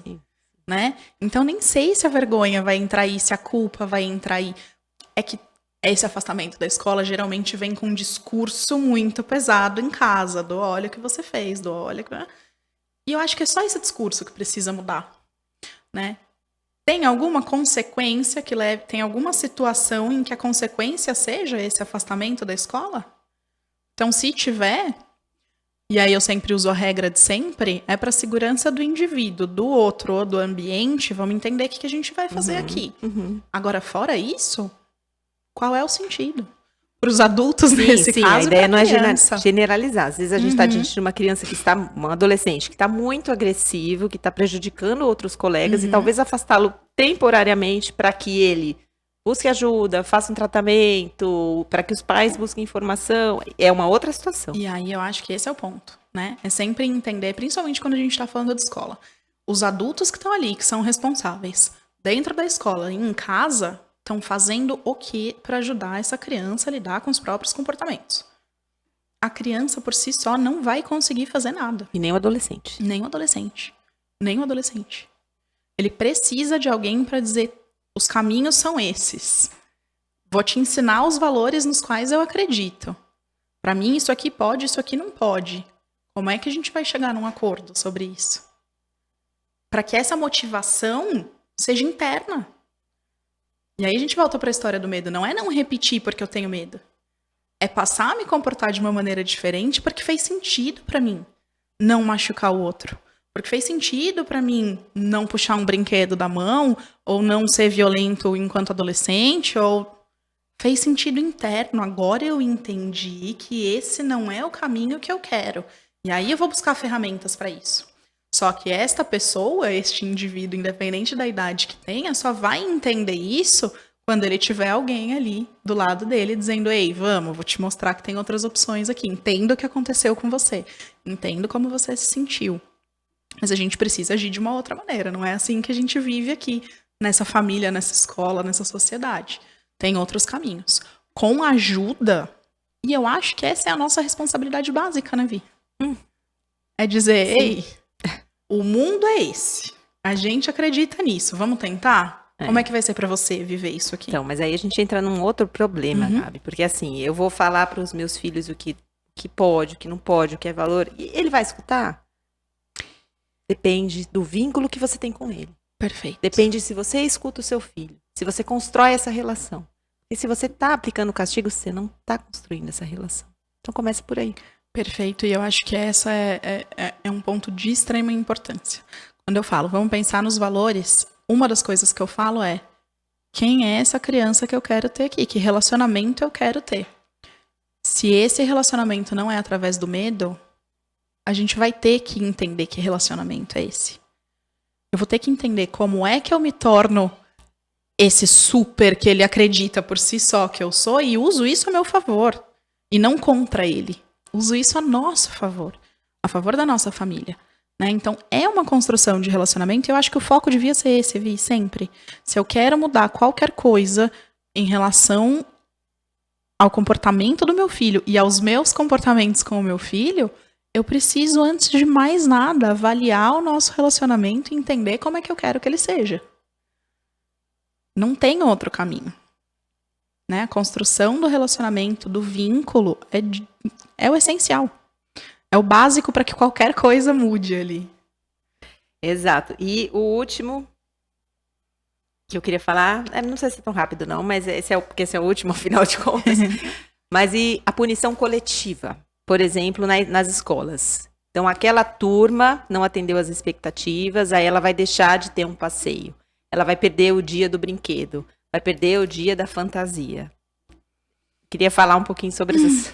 Né? Então nem sei se a vergonha vai entrar aí, se a culpa vai entrar aí. É que esse afastamento da escola geralmente vem com um discurso muito pesado em casa, do olha o que você fez, do olha... E eu acho que é só esse discurso que precisa mudar, né? Tem alguma consequência que leve... Tem alguma situação em que a consequência seja esse afastamento da escola? Então, se tiver, e aí eu sempre uso a regra de sempre, é para a segurança do indivíduo, do outro ou do ambiente, vamos entender o que a gente vai fazer aqui. Agora, fora isso... Qual é o sentido? Para os adultos, nesse caso, a ideia não é criança. generalizar. Às vezes a gente está diante de uma criança que está, um adolescente que está muito agressivo, que está prejudicando outros colegas, e talvez afastá-lo temporariamente para que ele busque ajuda, faça um tratamento, para que os pais busquem informação. É uma outra situação. E aí eu acho que esse é o ponto, né? É sempre entender, principalmente quando a gente está falando de escola. Os adultos que estão ali, que são responsáveis, dentro da escola e em casa... estão fazendo o que para ajudar essa criança a lidar com os próprios comportamentos. A criança, por si só, não vai conseguir fazer nada. E nem o adolescente. Nem o adolescente. Nem o adolescente. Ele precisa de alguém para dizer, os caminhos são esses. Vou te ensinar os valores nos quais eu acredito. Para mim, isso aqui pode, isso aqui não pode. Como é que a gente vai chegar num acordo sobre isso? Para que essa motivação seja interna. E aí a gente volta para a história do medo. Não é não repetir porque eu tenho medo. É passar a me comportar de uma maneira diferente porque fez sentido para mim não machucar o outro. Porque fez sentido para mim não puxar um brinquedo da mão, ou não ser violento enquanto adolescente, ou fez sentido interno. Agora eu entendi que esse não é o caminho que eu quero. E aí eu vou buscar ferramentas para isso. Só que esta pessoa, este indivíduo, independente da idade que tenha, só vai entender isso quando ele tiver alguém ali do lado dele dizendo, ei, vamos, vou te mostrar que tem outras opções aqui. Entendo o que aconteceu com você. Entendo como você se sentiu. Mas a gente precisa agir de uma outra maneira. Não é assim que a gente vive aqui, nessa família, nessa escola, nessa sociedade. Tem outros caminhos. Com ajuda, e eu acho que essa é a nossa responsabilidade básica, né, Vi? É dizer, ei... O mundo é esse. A gente acredita nisso. Vamos tentar? Como é que vai ser para você viver isso aqui? Então, mas aí a gente entra num outro problema, Gabi. Porque assim, eu vou falar para os meus filhos o que pode, o que não pode, o que é valor. E ele vai escutar? Depende do vínculo que você tem com ele. Perfeito. Depende se você escuta o seu filho. Se você constrói essa relação. E se você está aplicando castigo, você não está construindo essa relação. Então começa por aí. Perfeito, e eu acho que essa é um ponto de extrema importância. Quando eu falo, vamos pensar nos valores, uma das coisas que eu falo é, quem é essa criança que eu quero ter aqui? Que relacionamento eu quero ter? Se esse relacionamento não é através do medo, a gente vai ter que entender que relacionamento é esse. Eu vou ter que entender como é que eu me torno esse super que ele acredita por si só que eu sou e uso isso a meu favor, e não contra ele. Uso isso a nosso favor, a favor da nossa família. Né? Então, é uma construção de relacionamento e eu acho que o foco devia ser esse, Vi, sempre. Se eu quero mudar qualquer coisa em relação ao comportamento do meu filho e aos meus comportamentos com o meu filho, eu preciso, antes de mais nada, avaliar o nosso relacionamento e entender como é que eu quero que ele seja. Não tem outro caminho. Né? A construção do relacionamento, do vínculo, é o essencial. É o básico para que qualquer coisa mude ali. Exato. E o último que eu queria falar, não sei se é tão rápido não, mas porque esse é o último, afinal de contas. Mas e a punição coletiva, por exemplo, nas escolas. Então, aquela turma não atendeu às expectativas, aí ela vai deixar de ter um passeio. Ela vai perder o dia do brinquedo, vai perder o dia da fantasia. Queria falar um pouquinho sobre essas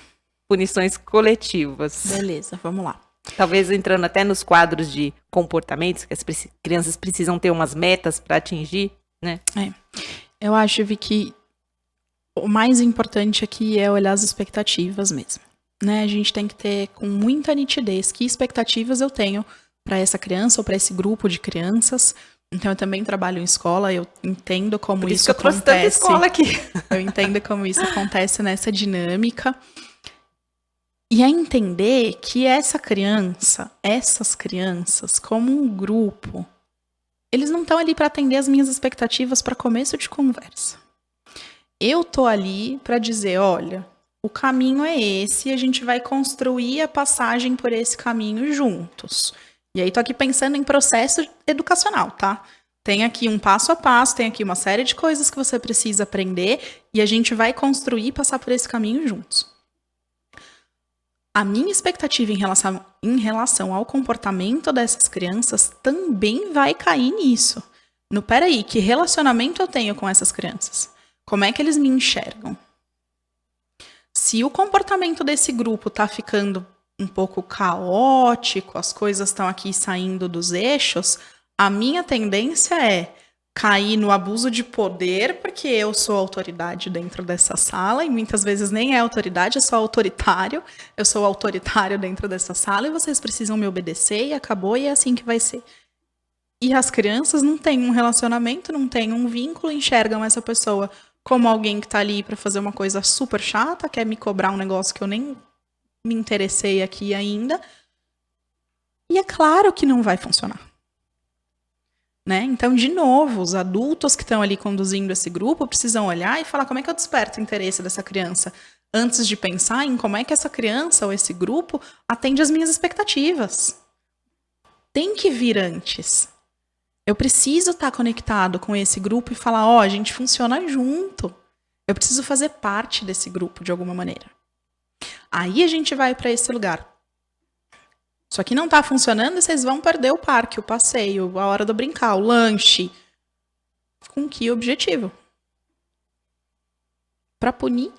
punições coletivas. Beleza, vamos lá. Talvez entrando até nos quadros de comportamentos, que as crianças precisam ter umas metas para atingir, né? Eu acho, Vi, que o mais importante aqui é olhar as expectativas mesmo. Né? A gente tem que ter com muita nitidez que expectativas eu tenho para essa criança ou para esse grupo de crianças. Então, eu também trabalho em escola, eu entendo como isso acontece. Por isso que eu trouxe tanta escola aqui. Eu entendo como isso acontece nessa dinâmica. E é entender que essas crianças, como um grupo, eles não estão ali para atender as minhas expectativas para começo de conversa. Eu tô ali para dizer, olha, o caminho é esse e a gente vai construir a passagem por esse caminho juntos. E aí tô aqui pensando em processo educacional, tá? Tem aqui um passo a passo, tem aqui uma série de coisas que você precisa aprender e a gente vai construir e passar por esse caminho juntos. A minha expectativa em relação ao comportamento dessas crianças também vai cair nisso. Peraí, que relacionamento eu tenho com essas crianças? Como é que eles me enxergam? Se o comportamento desse grupo tá ficando um pouco caótico, as coisas estão aqui saindo dos eixos, a minha tendência é cair no abuso de poder, porque eu sou autoridade dentro dessa sala, e muitas vezes nem é autoridade, eu sou autoritário. Eu sou autoritário dentro dessa sala, e vocês precisam me obedecer, e acabou, e é assim que vai ser. E as crianças não têm um relacionamento, não têm um vínculo, enxergam essa pessoa como alguém que está ali para fazer uma coisa super chata, quer me cobrar um negócio que eu nem me interessei aqui ainda. E é claro que não vai funcionar. Né? Então, de novo, os adultos que estão ali conduzindo esse grupo precisam olhar e falar como é que eu desperto o interesse dessa criança antes de pensar em como é que essa criança ou esse grupo atende às minhas expectativas. Tem que vir antes. Eu preciso estar conectado com esse grupo e falar, a gente funciona junto. Eu preciso fazer parte desse grupo de alguma maneira. Aí a gente vai para esse lugar. Isso aqui não está funcionando e vocês vão perder o parque, o passeio, a hora do brincar, o lanche. Com que objetivo? Para punir?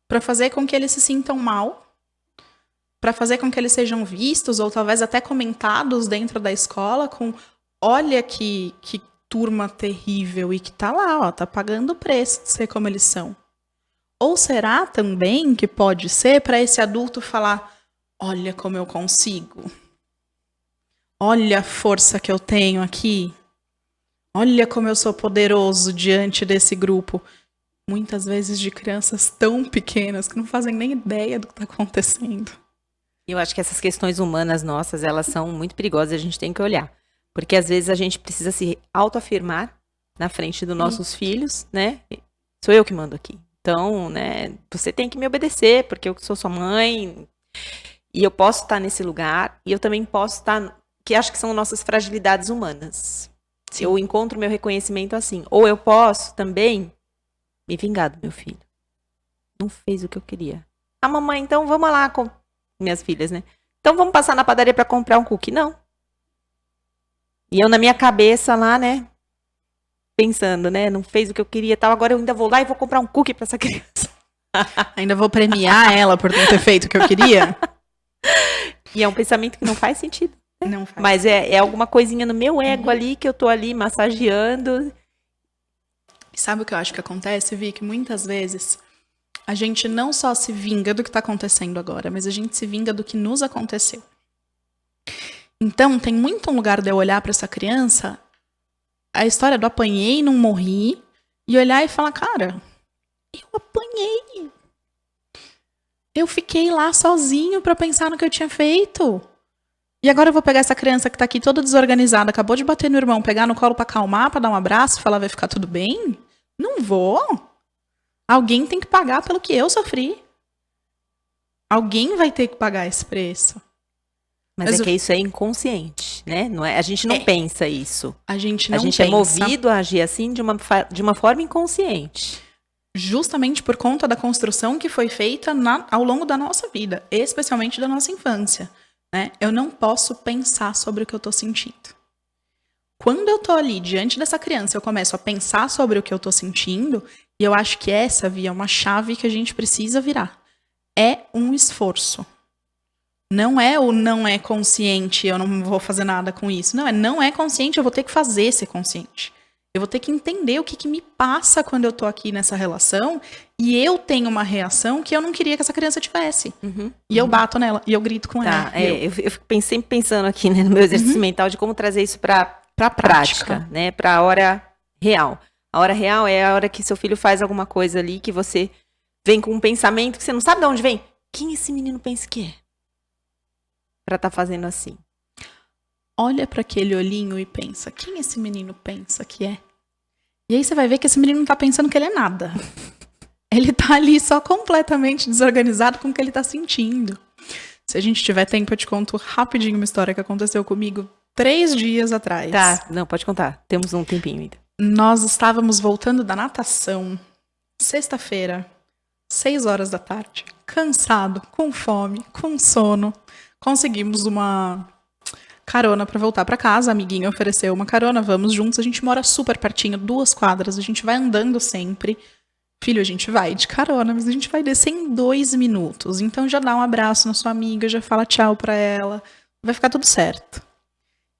Para fazer com que eles se sintam mal? Para fazer com que eles sejam vistos ou talvez até comentados dentro da escola com olha que turma terrível e que tá lá, tá pagando o preço de ser como eles são. Ou será também que pode ser para esse adulto falar olha como eu consigo. Olha a força que eu tenho aqui. Olha como eu sou poderoso diante desse grupo. Muitas vezes de crianças tão pequenas que não fazem nem ideia do que está acontecendo. Eu acho que essas questões humanas nossas, elas são muito perigosas e a gente tem que olhar. Porque às vezes a gente precisa se autoafirmar na frente dos nossos filhos, né? Sou eu que mando aqui. Então, né, você tem que me obedecer, porque eu sou sua mãe. E eu posso estar nesse lugar, e eu também posso estar, que acho que são nossas fragilidades humanas. Sim. Eu encontro meu reconhecimento assim. Ou eu posso também me vingar do meu filho. Não fez o que eu queria. Ah, mamãe, então vamos lá com minhas filhas, né? Então vamos passar na padaria para comprar um cookie. Não. E eu na minha cabeça lá, né? Pensando, né? Não fez o que eu queria e tal. Agora eu ainda vou lá e vou comprar um cookie para essa criança. Ainda vou premiar ela por não ter feito o que eu queria. E é um pensamento que não faz sentido. Né? Não faz. Mas é alguma coisinha no meu ego ali que eu tô ali massageando. E sabe o que eu acho que acontece, Vi? Que muitas vezes a gente não só se vinga do que está acontecendo agora, mas a gente se vinga do que nos aconteceu. Então, tem muito um lugar de eu olhar para essa criança, a história do apanhei, não morri, E olhar e falar, cara, eu apanhei. Eu fiquei lá sozinho pra pensar no que eu tinha feito. E agora eu vou pegar essa criança que tá aqui toda desorganizada, acabou de bater no irmão, pegar no colo pra acalmar, pra dar um abraço, falar vai ficar tudo bem? Não vou. Alguém tem que pagar pelo que eu sofri. Alguém vai ter que pagar esse preço. Mas que isso é inconsciente, né? Não é, a gente não pensa isso. A gente não pensa. É movido a agir assim de uma forma inconsciente. Justamente por conta da construção que foi feita ao longo da nossa vida, especialmente da nossa infância. Né? Eu não posso pensar sobre o que eu tô sentindo. Quando eu tô ali diante dessa criança, eu começo a pensar sobre o que eu tô sentindo, e eu acho que essa via é uma chave que a gente precisa virar. É um esforço. Não é o não é consciente, eu não vou fazer nada com isso. Não é consciente, eu vou ter que fazer ser consciente. Eu vou ter que entender o que me passa quando eu tô aqui nessa relação e eu tenho uma reação que eu não queria que essa criança tivesse. E eu bato nela, e eu grito com ela. Eu fico sempre pensando aqui, né, no meu exercício mental de como trazer isso pra prática, né, pra hora real. A hora real é a hora que seu filho faz alguma coisa ali, que você vem com um pensamento que você não sabe de onde vem. Quem esse menino pensa que é? Pra tá fazendo assim. Olha pra aquele olhinho e pensa, quem esse menino pensa que é? E aí você vai ver que esse menino não tá pensando que ele é nada. Ele tá ali só completamente desorganizado com o que ele tá sentindo. Se a gente tiver tempo, eu te conto rapidinho uma história que aconteceu comigo 3 dias atrás. Tá, não, pode contar. Temos um tempinho ainda. Nós estávamos voltando da natação, sexta-feira, 6 horas da tarde, cansado, com fome, com sono. Conseguimos uma carona pra voltar pra casa, a amiguinha ofereceu uma carona, vamos juntos, a gente mora super pertinho, 2 quadras, a gente vai andando sempre. Filho, a gente vai de carona, mas a gente vai descer em 2 minutos, então já dá um abraço na sua amiga, já fala tchau pra ela, vai ficar tudo certo.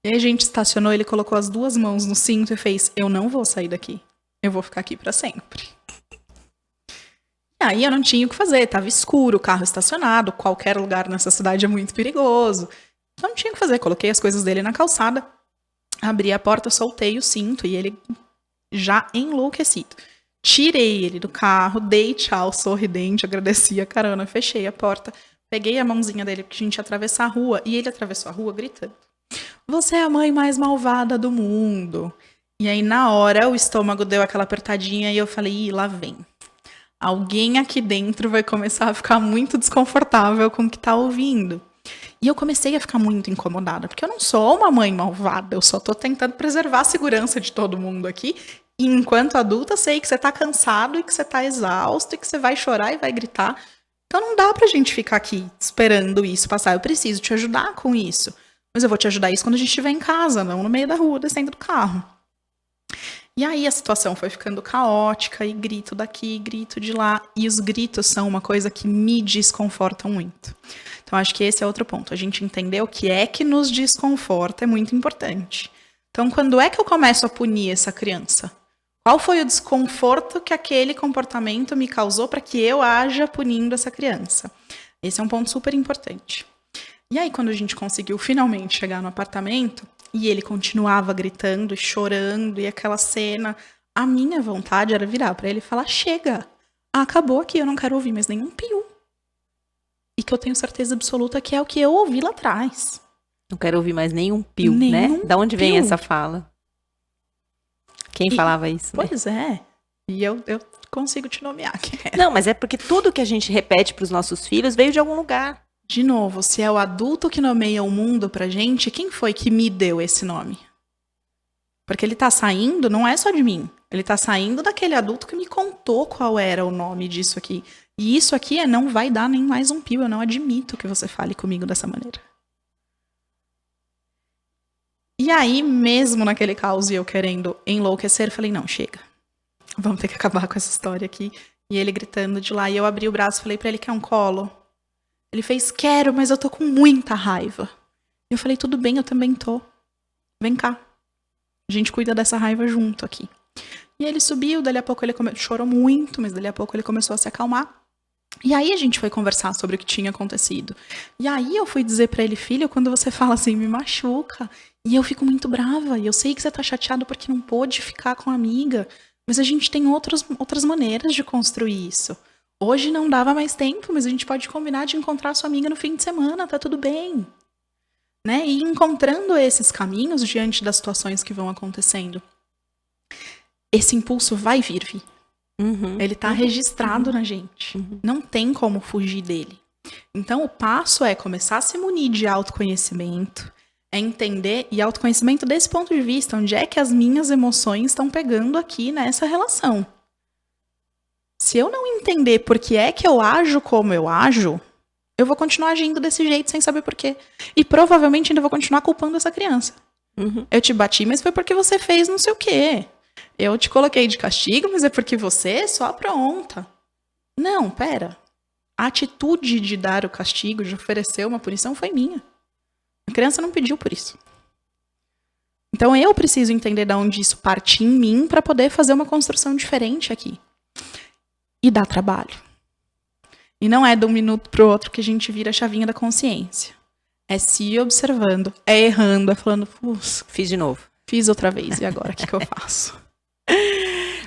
E aí a gente estacionou, ele colocou as 2 mãos no cinto e fez, eu não vou sair daqui, eu vou ficar aqui pra sempre. E aí eu não tinha o que fazer, tava escuro, o carro estacionado, qualquer lugar nessa cidade é muito perigoso. Então não tinha o que fazer, coloquei as coisas dele na calçada, abri a porta, soltei o cinto e ele já enlouquecido. Tirei ele do carro, dei tchau, sorridente, agradeci a carona, fechei a porta, peguei a mãozinha dele porque a gente ia atravessar a rua e ele atravessou a rua gritando: "Você é a mãe mais malvada do mundo". E aí na hora o estômago deu aquela apertadinha e eu falei, ih, lá vem. Alguém aqui dentro vai começar a ficar muito desconfortável com o que tá ouvindo. E eu comecei a ficar muito incomodada, porque eu não sou uma mãe malvada, eu só tô tentando preservar a segurança de todo mundo aqui. E enquanto adulta, sei que você tá cansado e que você tá exausto e que você vai chorar e vai gritar. Então não dá pra gente ficar aqui esperando isso passar. Eu preciso te ajudar com isso. Mas eu vou te ajudar isso quando a gente estiver em casa, não no meio da rua, descendo do carro. E aí a situação foi ficando caótica, e grito daqui, grito de lá. E os gritos são uma coisa que me desconfortam muito. Então acho que esse é outro ponto. A gente entender o que é que nos desconforta é muito importante. Então quando é que eu começo a punir essa criança? Qual foi o desconforto que aquele comportamento me causou para que eu haja punindo essa criança? Esse é um ponto super importante. E aí quando a gente conseguiu finalmente chegar no apartamento, e ele continuava gritando e chorando, e aquela cena, a minha vontade era virar para ele e falar, chega, acabou aqui, eu não quero ouvir mais nenhum pio. E que eu tenho certeza absoluta que é o que eu ouvi lá atrás. Não quero ouvir mais nenhum pio, né? Da onde vem essa fala? Quem falava isso? Pois é. E eu consigo te nomear. Não, mas é porque tudo que a gente repete para os nossos filhos veio de algum lugar. De novo, se é o adulto que nomeia o mundo pra gente, quem foi que me deu esse nome? Porque ele tá saindo, não é só de mim. Ele tá saindo daquele adulto que me contou qual era o nome disso aqui. E isso aqui não vai dar nem mais um pio. Eu não admito que você fale comigo dessa maneira. E aí, mesmo naquele caos e eu querendo enlouquecer, falei, não, chega. Vamos ter que acabar com essa história aqui. E ele gritando de lá. E eu abri o braço e falei pra ele, quer um colo? Ele fez, quero, mas eu tô com muita raiva. Eu falei, tudo bem, eu também tô. Vem cá. A gente cuida dessa raiva junto aqui. E ele subiu, dali a pouco ele chorou muito, mas dali a pouco ele começou a se acalmar. E aí a gente foi conversar sobre o que tinha acontecido. E aí eu fui dizer pra ele, filho, quando você fala assim, me machuca. E eu fico muito brava. E eu sei que você tá chateado porque não pôde ficar com a amiga. Mas a gente tem outras maneiras de construir isso. Hoje não dava mais tempo, mas a gente pode combinar de encontrar sua amiga no fim de semana, tá tudo bem. Né? E encontrando esses caminhos diante das situações que vão acontecendo. Esse impulso vai vir, Vi. Ele tá registrado na gente. Não tem como fugir dele. Então, o passo é começar a se munir de autoconhecimento, é entender, e autoconhecimento desse ponto de vista, onde é que as minhas emoções estão pegando aqui nessa relação. Se eu não entender por que é que eu ajo como eu ajo, eu vou continuar agindo desse jeito sem saber por quê. E provavelmente ainda vou continuar culpando essa criança. Eu te bati, mas foi porque você fez não sei o quê. Eu te coloquei de castigo, mas é porque você só apronta. Não, pera. A atitude de dar o castigo, de oferecer uma punição, foi minha. A criança não pediu por isso. Então eu preciso entender de onde isso parte em mim para poder fazer uma construção diferente aqui. E dá trabalho. E não é de um minuto pro outro que a gente vira a chavinha da consciência. É se observando, é errando, é falando, fiz de novo. Fiz outra vez, e agora o que eu faço?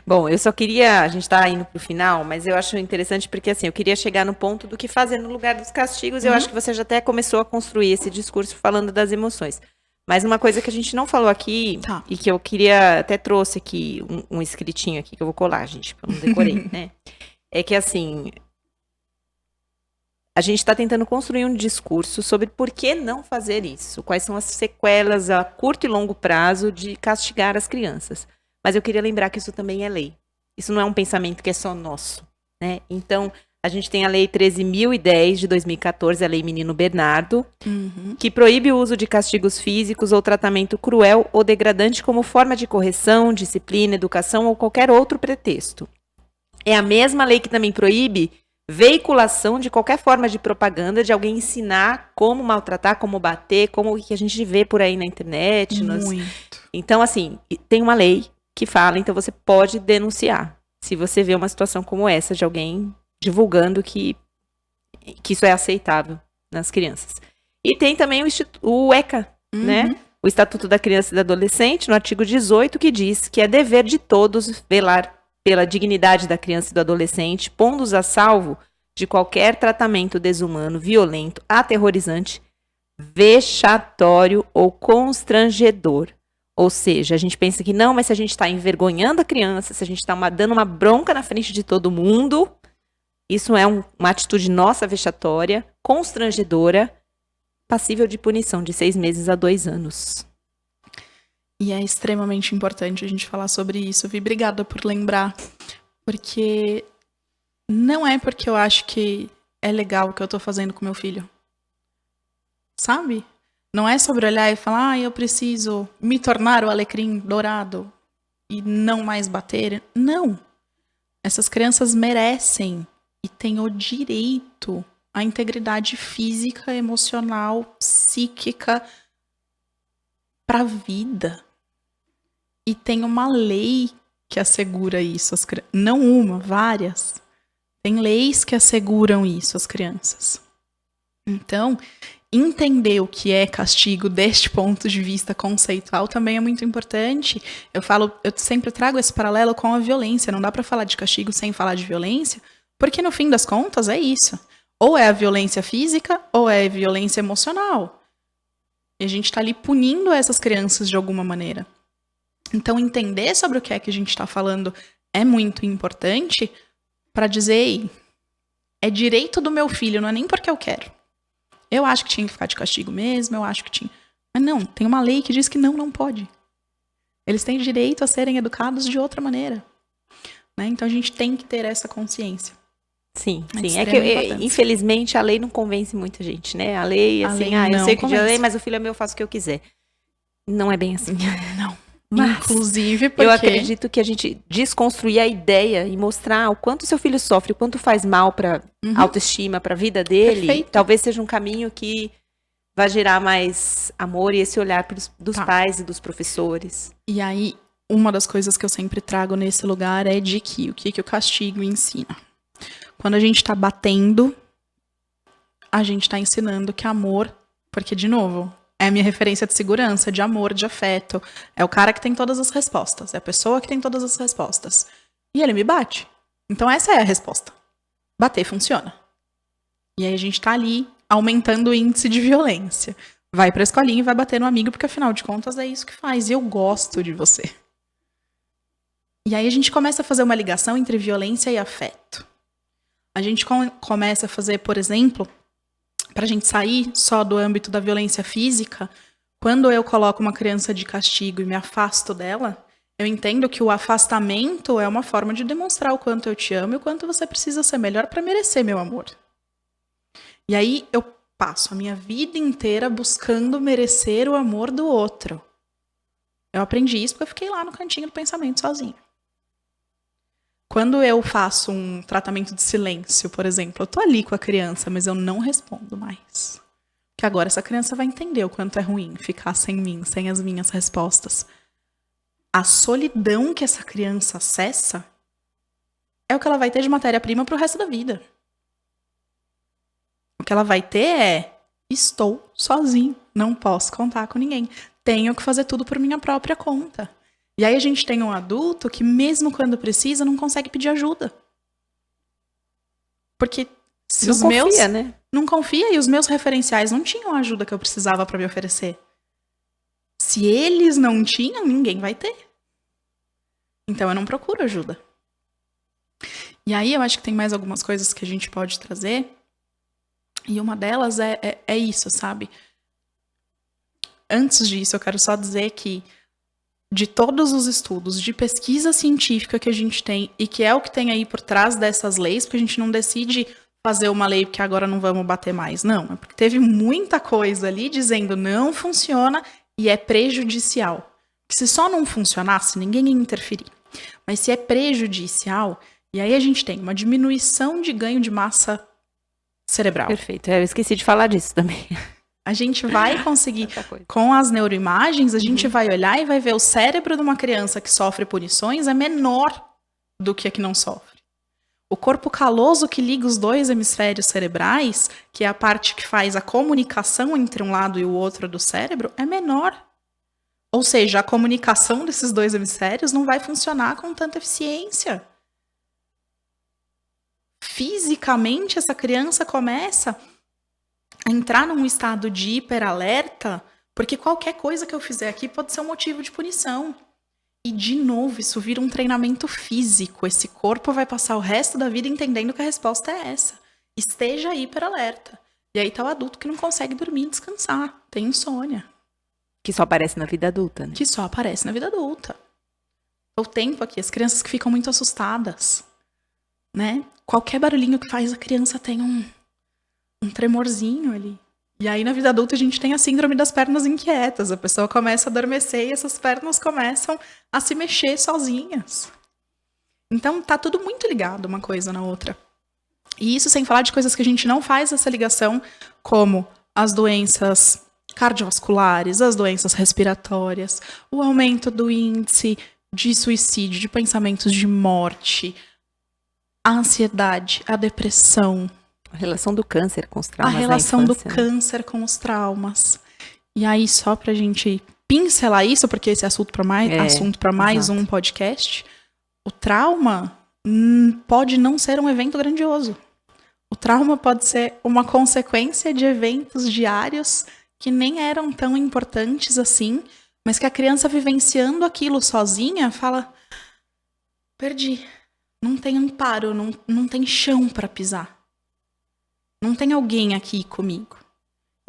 Bom, eu só queria, a gente tá indo pro final, mas eu acho interessante porque, assim, eu queria chegar no ponto do que fazer no lugar dos castigos. Eu acho que você já até começou a construir esse discurso falando das emoções. Mas uma coisa que a gente não falou aqui, e que eu queria, até trouxe aqui, um escritinho aqui, que eu vou colar, gente, porque eu não decorei, né? É que, assim, a gente está tentando construir um discurso sobre por que não fazer isso. Quais são as sequelas a curto e longo prazo de castigar as crianças. Mas eu queria lembrar que isso também é lei. Isso não é um pensamento que é só nosso, né? Então, a gente tem a Lei 13.010 de 2014, a Lei Menino Bernardo, que proíbe o uso de castigos físicos ou tratamento cruel ou degradante como forma de correção, disciplina, educação ou qualquer outro pretexto. É a mesma lei que também proíbe veiculação de qualquer forma de propaganda, de alguém ensinar como maltratar, como bater, como que a gente vê por aí na internet. Então, assim, tem uma lei que fala, então você pode denunciar se você vê uma situação como essa de alguém divulgando que isso é aceitável nas crianças. E tem também o ECA, né? O Estatuto da Criança e do Adolescente, no artigo 18, que diz que é dever de todos velar pela dignidade da criança e do adolescente, pondo-os a salvo de qualquer tratamento desumano, violento, aterrorizante, vexatório ou constrangedor. Ou seja, a gente pensa que não, mas se a gente está envergonhando a criança, se a gente está dando uma bronca na frente de todo mundo, isso é uma atitude nossa vexatória, constrangedora, passível de punição de 6 meses a 2 anos. E é extremamente importante a gente falar sobre isso, Vi. Obrigada por lembrar. Porque não é porque eu acho que é legal o que eu tô fazendo com meu filho. Sabe? Não é sobre olhar e falar, eu preciso me tornar o alecrim dourado e não mais bater. Não. Essas crianças merecem e têm o direito à integridade física, emocional, psíquica para a vida. E tem uma lei que assegura isso. Não uma, várias. Tem leis que asseguram isso às crianças. Então, entender o que é castigo deste ponto de vista conceitual também é muito importante. Eu sempre trago esse paralelo com a violência. Não dá para falar de castigo sem falar de violência, porque no fim das contas é isso. Ou é a violência física, ou é a violência emocional. E a gente está ali punindo essas crianças de alguma maneira. Então, entender sobre o que é que a gente está falando é muito importante para dizer, ei, é direito do meu filho, não é nem porque eu quero. Eu acho que tinha que ficar de castigo mesmo, eu acho que tinha. Mas não, tem uma lei que diz que não pode. Eles têm direito a serem educados de outra maneira. Né? Então, a gente tem que ter essa consciência. Sim. É que, infelizmente, a lei não convence muita gente, né? A lei, assim, eu sei que a lei, mas o filho é meu, eu faço o que eu quiser. Não é bem assim. Não. Mas, inclusive, porque eu acredito que a gente desconstruir a ideia e mostrar o quanto seu filho sofre, o quanto faz mal para autoestima, para a vida dele, Perfeito. Talvez seja um caminho que vai gerar mais amor e esse olhar dos pais e dos professores. E aí, uma das coisas que eu sempre trago nesse lugar é de que o que o castigo ensina. Quando a gente está batendo, a gente está ensinando que amor, porque, de novo, É a minha referência de segurança, de amor, de afeto. É o cara que tem todas as respostas. É a pessoa que tem todas as respostas. E ele me bate. Então essa é a resposta. Bater funciona. E aí a gente tá ali aumentando o índice de violência. Vai pra escolinha e vai bater no amigo, porque afinal de contas é isso que faz. E eu gosto de você. E aí a gente começa a fazer uma ligação entre violência e afeto. A gente começa a fazer, por exemplo, pra gente sair só do âmbito da violência física, quando eu coloco uma criança de castigo e me afasto dela, eu entendo que o afastamento é uma forma de demonstrar o quanto eu te amo e o quanto você precisa ser melhor pra merecer meu amor. E aí eu passo a minha vida inteira buscando merecer o amor do outro. Eu aprendi isso porque eu fiquei lá no cantinho do pensamento sozinha. Quando eu faço um tratamento de silêncio, por exemplo, eu tô ali com a criança, mas eu não respondo mais. Porque agora essa criança vai entender o quanto é ruim ficar sem mim, sem as minhas respostas. A solidão que essa criança acessa é o que ela vai ter de matéria-prima pro resto da vida. O que ela vai ter é: estou sozinho, não posso contar com ninguém. Tenho que fazer tudo por minha própria conta. E aí a gente tem um adulto que, mesmo quando precisa, não consegue pedir ajuda. Porque se os meus... né? Não confia, e os meus referenciais não tinham a ajuda que eu precisava para me oferecer. Se eles não tinham, ninguém vai ter. Então eu não procuro ajuda. E aí eu acho que tem mais algumas coisas que a gente pode trazer. E uma delas é isso, sabe? Antes disso, eu quero só dizer que de todos os estudos de pesquisa científica que a gente tem, e que é o que tem aí por trás dessas leis, porque a gente não decide fazer uma lei porque agora não vamos bater mais. Não, é porque teve muita coisa ali dizendo não funciona e é prejudicial. Se só não funcionasse, ninguém ia interferir. Mas se é prejudicial, e aí a gente tem uma diminuição de ganho de massa cerebral. Perfeito, eu esqueci de falar disso também. A gente vai conseguir, com as neuroimagens, a gente vai olhar e vai ver o cérebro de uma criança que sofre punições é menor do que a que não sofre. O corpo caloso que liga os dois hemisférios cerebrais, que é a parte que faz a comunicação entre um lado e o outro do cérebro, é menor. Ou seja, a comunicação desses dois hemisférios não vai funcionar com tanta eficiência. Fisicamente, essa criança começa a entrar num estado de hiperalerta, porque qualquer coisa que eu fizer aqui pode ser um motivo de punição. E, de novo, isso vira um treinamento físico. Esse corpo vai passar o resto da vida entendendo que a resposta é essa. Esteja hiperalerta. E aí tá o adulto que não consegue dormir e descansar. Tem insônia. Que só aparece na vida adulta, né? Que só aparece na vida adulta. O tempo aqui, as crianças que ficam muito assustadas, né? Qualquer barulhinho que faz, a criança tem um tremorzinho ali. E aí, na vida adulta, a gente tem a síndrome das pernas inquietas. A pessoa começa a adormecer e essas pernas começam a se mexer sozinhas. Então, tá tudo muito ligado uma coisa na outra. E isso sem falar de coisas que a gente não faz essa ligação, como as doenças cardiovasculares, as doenças respiratórias, o aumento do índice de suicídio, de pensamentos de morte, a ansiedade, a depressão. A relação do câncer com os traumas. A relação do infância, câncer com os traumas. E aí, só pra gente pincelar isso, porque esse é assunto para mais um podcast, o trauma pode não ser um evento grandioso. O trauma pode ser uma consequência de eventos diários que nem eram tão importantes assim, mas que a criança vivenciando aquilo sozinha fala: perdi, não tem amparo, não tem chão para pisar. Não tem alguém aqui comigo.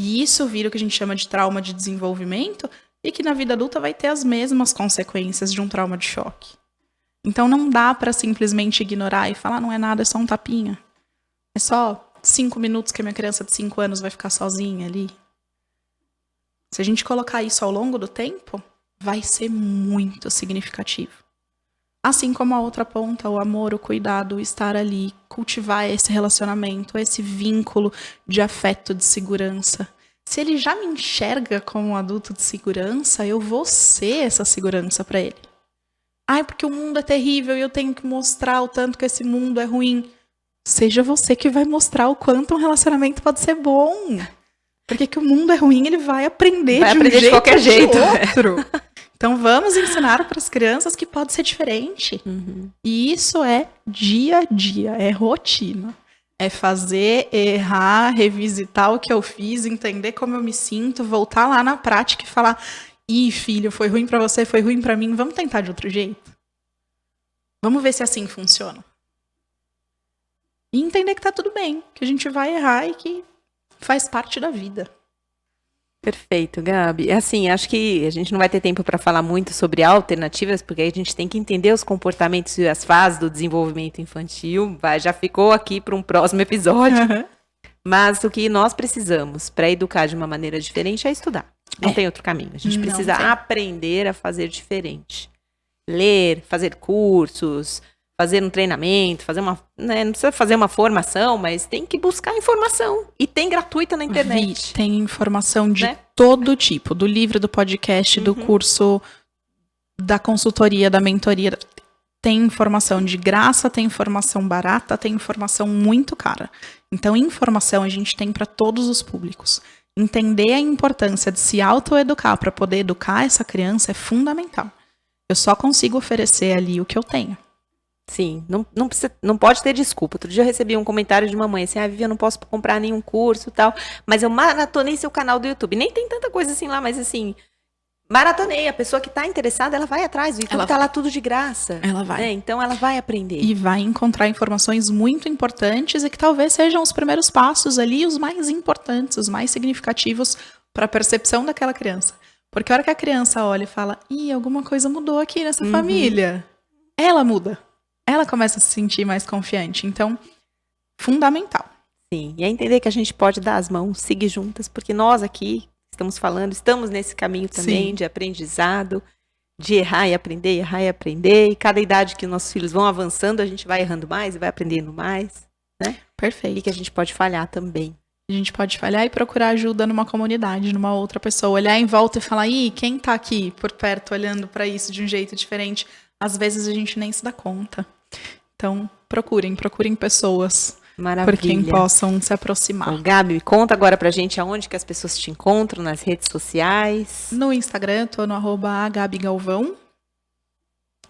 E isso vira o que a gente chama de trauma de desenvolvimento e que na vida adulta vai ter as mesmas consequências de um trauma de choque. Então não dá para simplesmente ignorar e falar: não é nada, é só um tapinha. É só 5 minutos que a minha criança de 5 anos vai ficar sozinha ali. Se a gente colocar isso ao longo do tempo, vai ser muito significativo. Assim como a outra ponta, o amor, o cuidado, o estar ali, cultivar esse relacionamento, esse vínculo de afeto, de segurança. Se ele já me enxerga como um adulto de segurança, eu vou ser essa segurança para ele. Ai, porque o mundo é terrível e eu tenho que mostrar o tanto que esse mundo é ruim. Seja você que vai mostrar o quanto um relacionamento pode ser bom. Porque que o mundo é ruim, ele vai aprender Vai de aprender um jeito de qualquer jeito. outro. Então vamos ensinar para as crianças que pode ser diferente. E isso é dia a dia, é rotina. É fazer, errar, revisitar o que eu fiz, entender como eu me sinto, voltar lá na prática e falar: ih, filho, foi ruim pra você, foi ruim pra mim, vamos tentar de outro jeito? Vamos ver se assim funciona. E entender que tá tudo bem, que a gente vai errar e que faz parte da vida. Perfeito, Gabi. Assim, acho que a gente não vai ter tempo para falar muito sobre alternativas, porque aí a gente tem que entender os comportamentos e as fases do desenvolvimento infantil. Já ficou aqui para um próximo episódio. Mas o que nós precisamos para educar de uma maneira diferente é estudar. Não tem outro caminho. A gente precisa aprender a fazer diferente. Ler, fazer cursos, fazer um treinamento, fazer uma, né, não precisa fazer uma formação, mas tem que buscar informação. E tem gratuita na internet. Tem informação de todo tipo, do livro, do podcast, do curso, da consultoria, da mentoria. Tem informação de graça, tem informação barata, tem informação muito cara. Então, informação a gente tem para todos os públicos. Entender a importância de se autoeducar para poder educar essa criança é fundamental. Eu só consigo oferecer ali o que eu tenho. Sim, não pode ter desculpa. Outro dia eu recebi um comentário de uma mãe assim: Vivi, eu não posso comprar nenhum curso e tal, mas eu maratonei seu canal do YouTube. Nem tem tanta coisa assim lá, mas assim, maratonei. A pessoa que está interessada, ela vai atrás. O YouTube está lá tudo de graça. Ela vai. Né? Então ela vai aprender. E vai encontrar informações muito importantes e que talvez sejam os primeiros passos ali, os mais importantes, os mais significativos para a percepção daquela criança. Porque a hora que a criança olha e fala: ih, alguma coisa mudou aqui nessa família, ela muda. Ela começa a se sentir mais confiante. Então, fundamental. Sim, e é entender que a gente pode dar as mãos, seguir juntas, porque nós aqui estamos nesse caminho também de aprendizado, de errar e aprender. E cada idade que nossos filhos vão avançando, a gente vai errando mais e vai aprendendo mais, né? Perfeito. E que a gente pode falhar também. A gente pode falhar e procurar ajuda numa comunidade, numa outra pessoa. Olhar em volta e falar: ih, quem tá aqui por perto olhando para isso de um jeito diferente? Às vezes a gente nem se dá conta. Então, procurem pessoas. Maravilha. Por quem possam se aproximar. Bom, Gabi, conta agora pra gente aonde que as pessoas te encontram nas redes sociais. No Instagram, tô no @gabigalvão.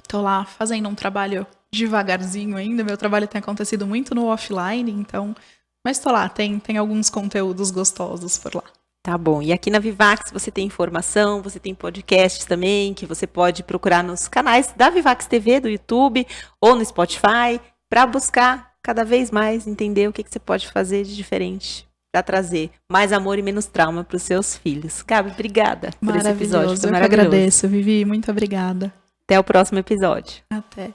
Tô lá fazendo um trabalho devagarzinho ainda. Meu trabalho tem acontecido muito no offline, então... Mas tô lá, tem alguns conteúdos gostosos por lá. Tá bom. E aqui na Vivax você tem informação, você tem podcasts também, que você pode procurar nos canais da Vivax TV, do YouTube, ou no Spotify, para buscar cada vez mais entender o que você pode fazer de diferente para trazer mais amor e menos trauma para os seus filhos. Gabi, obrigada por esse episódio. Foi maravilhoso. Eu agradeço, Vivi. Muito obrigada. Até o próximo episódio. Até.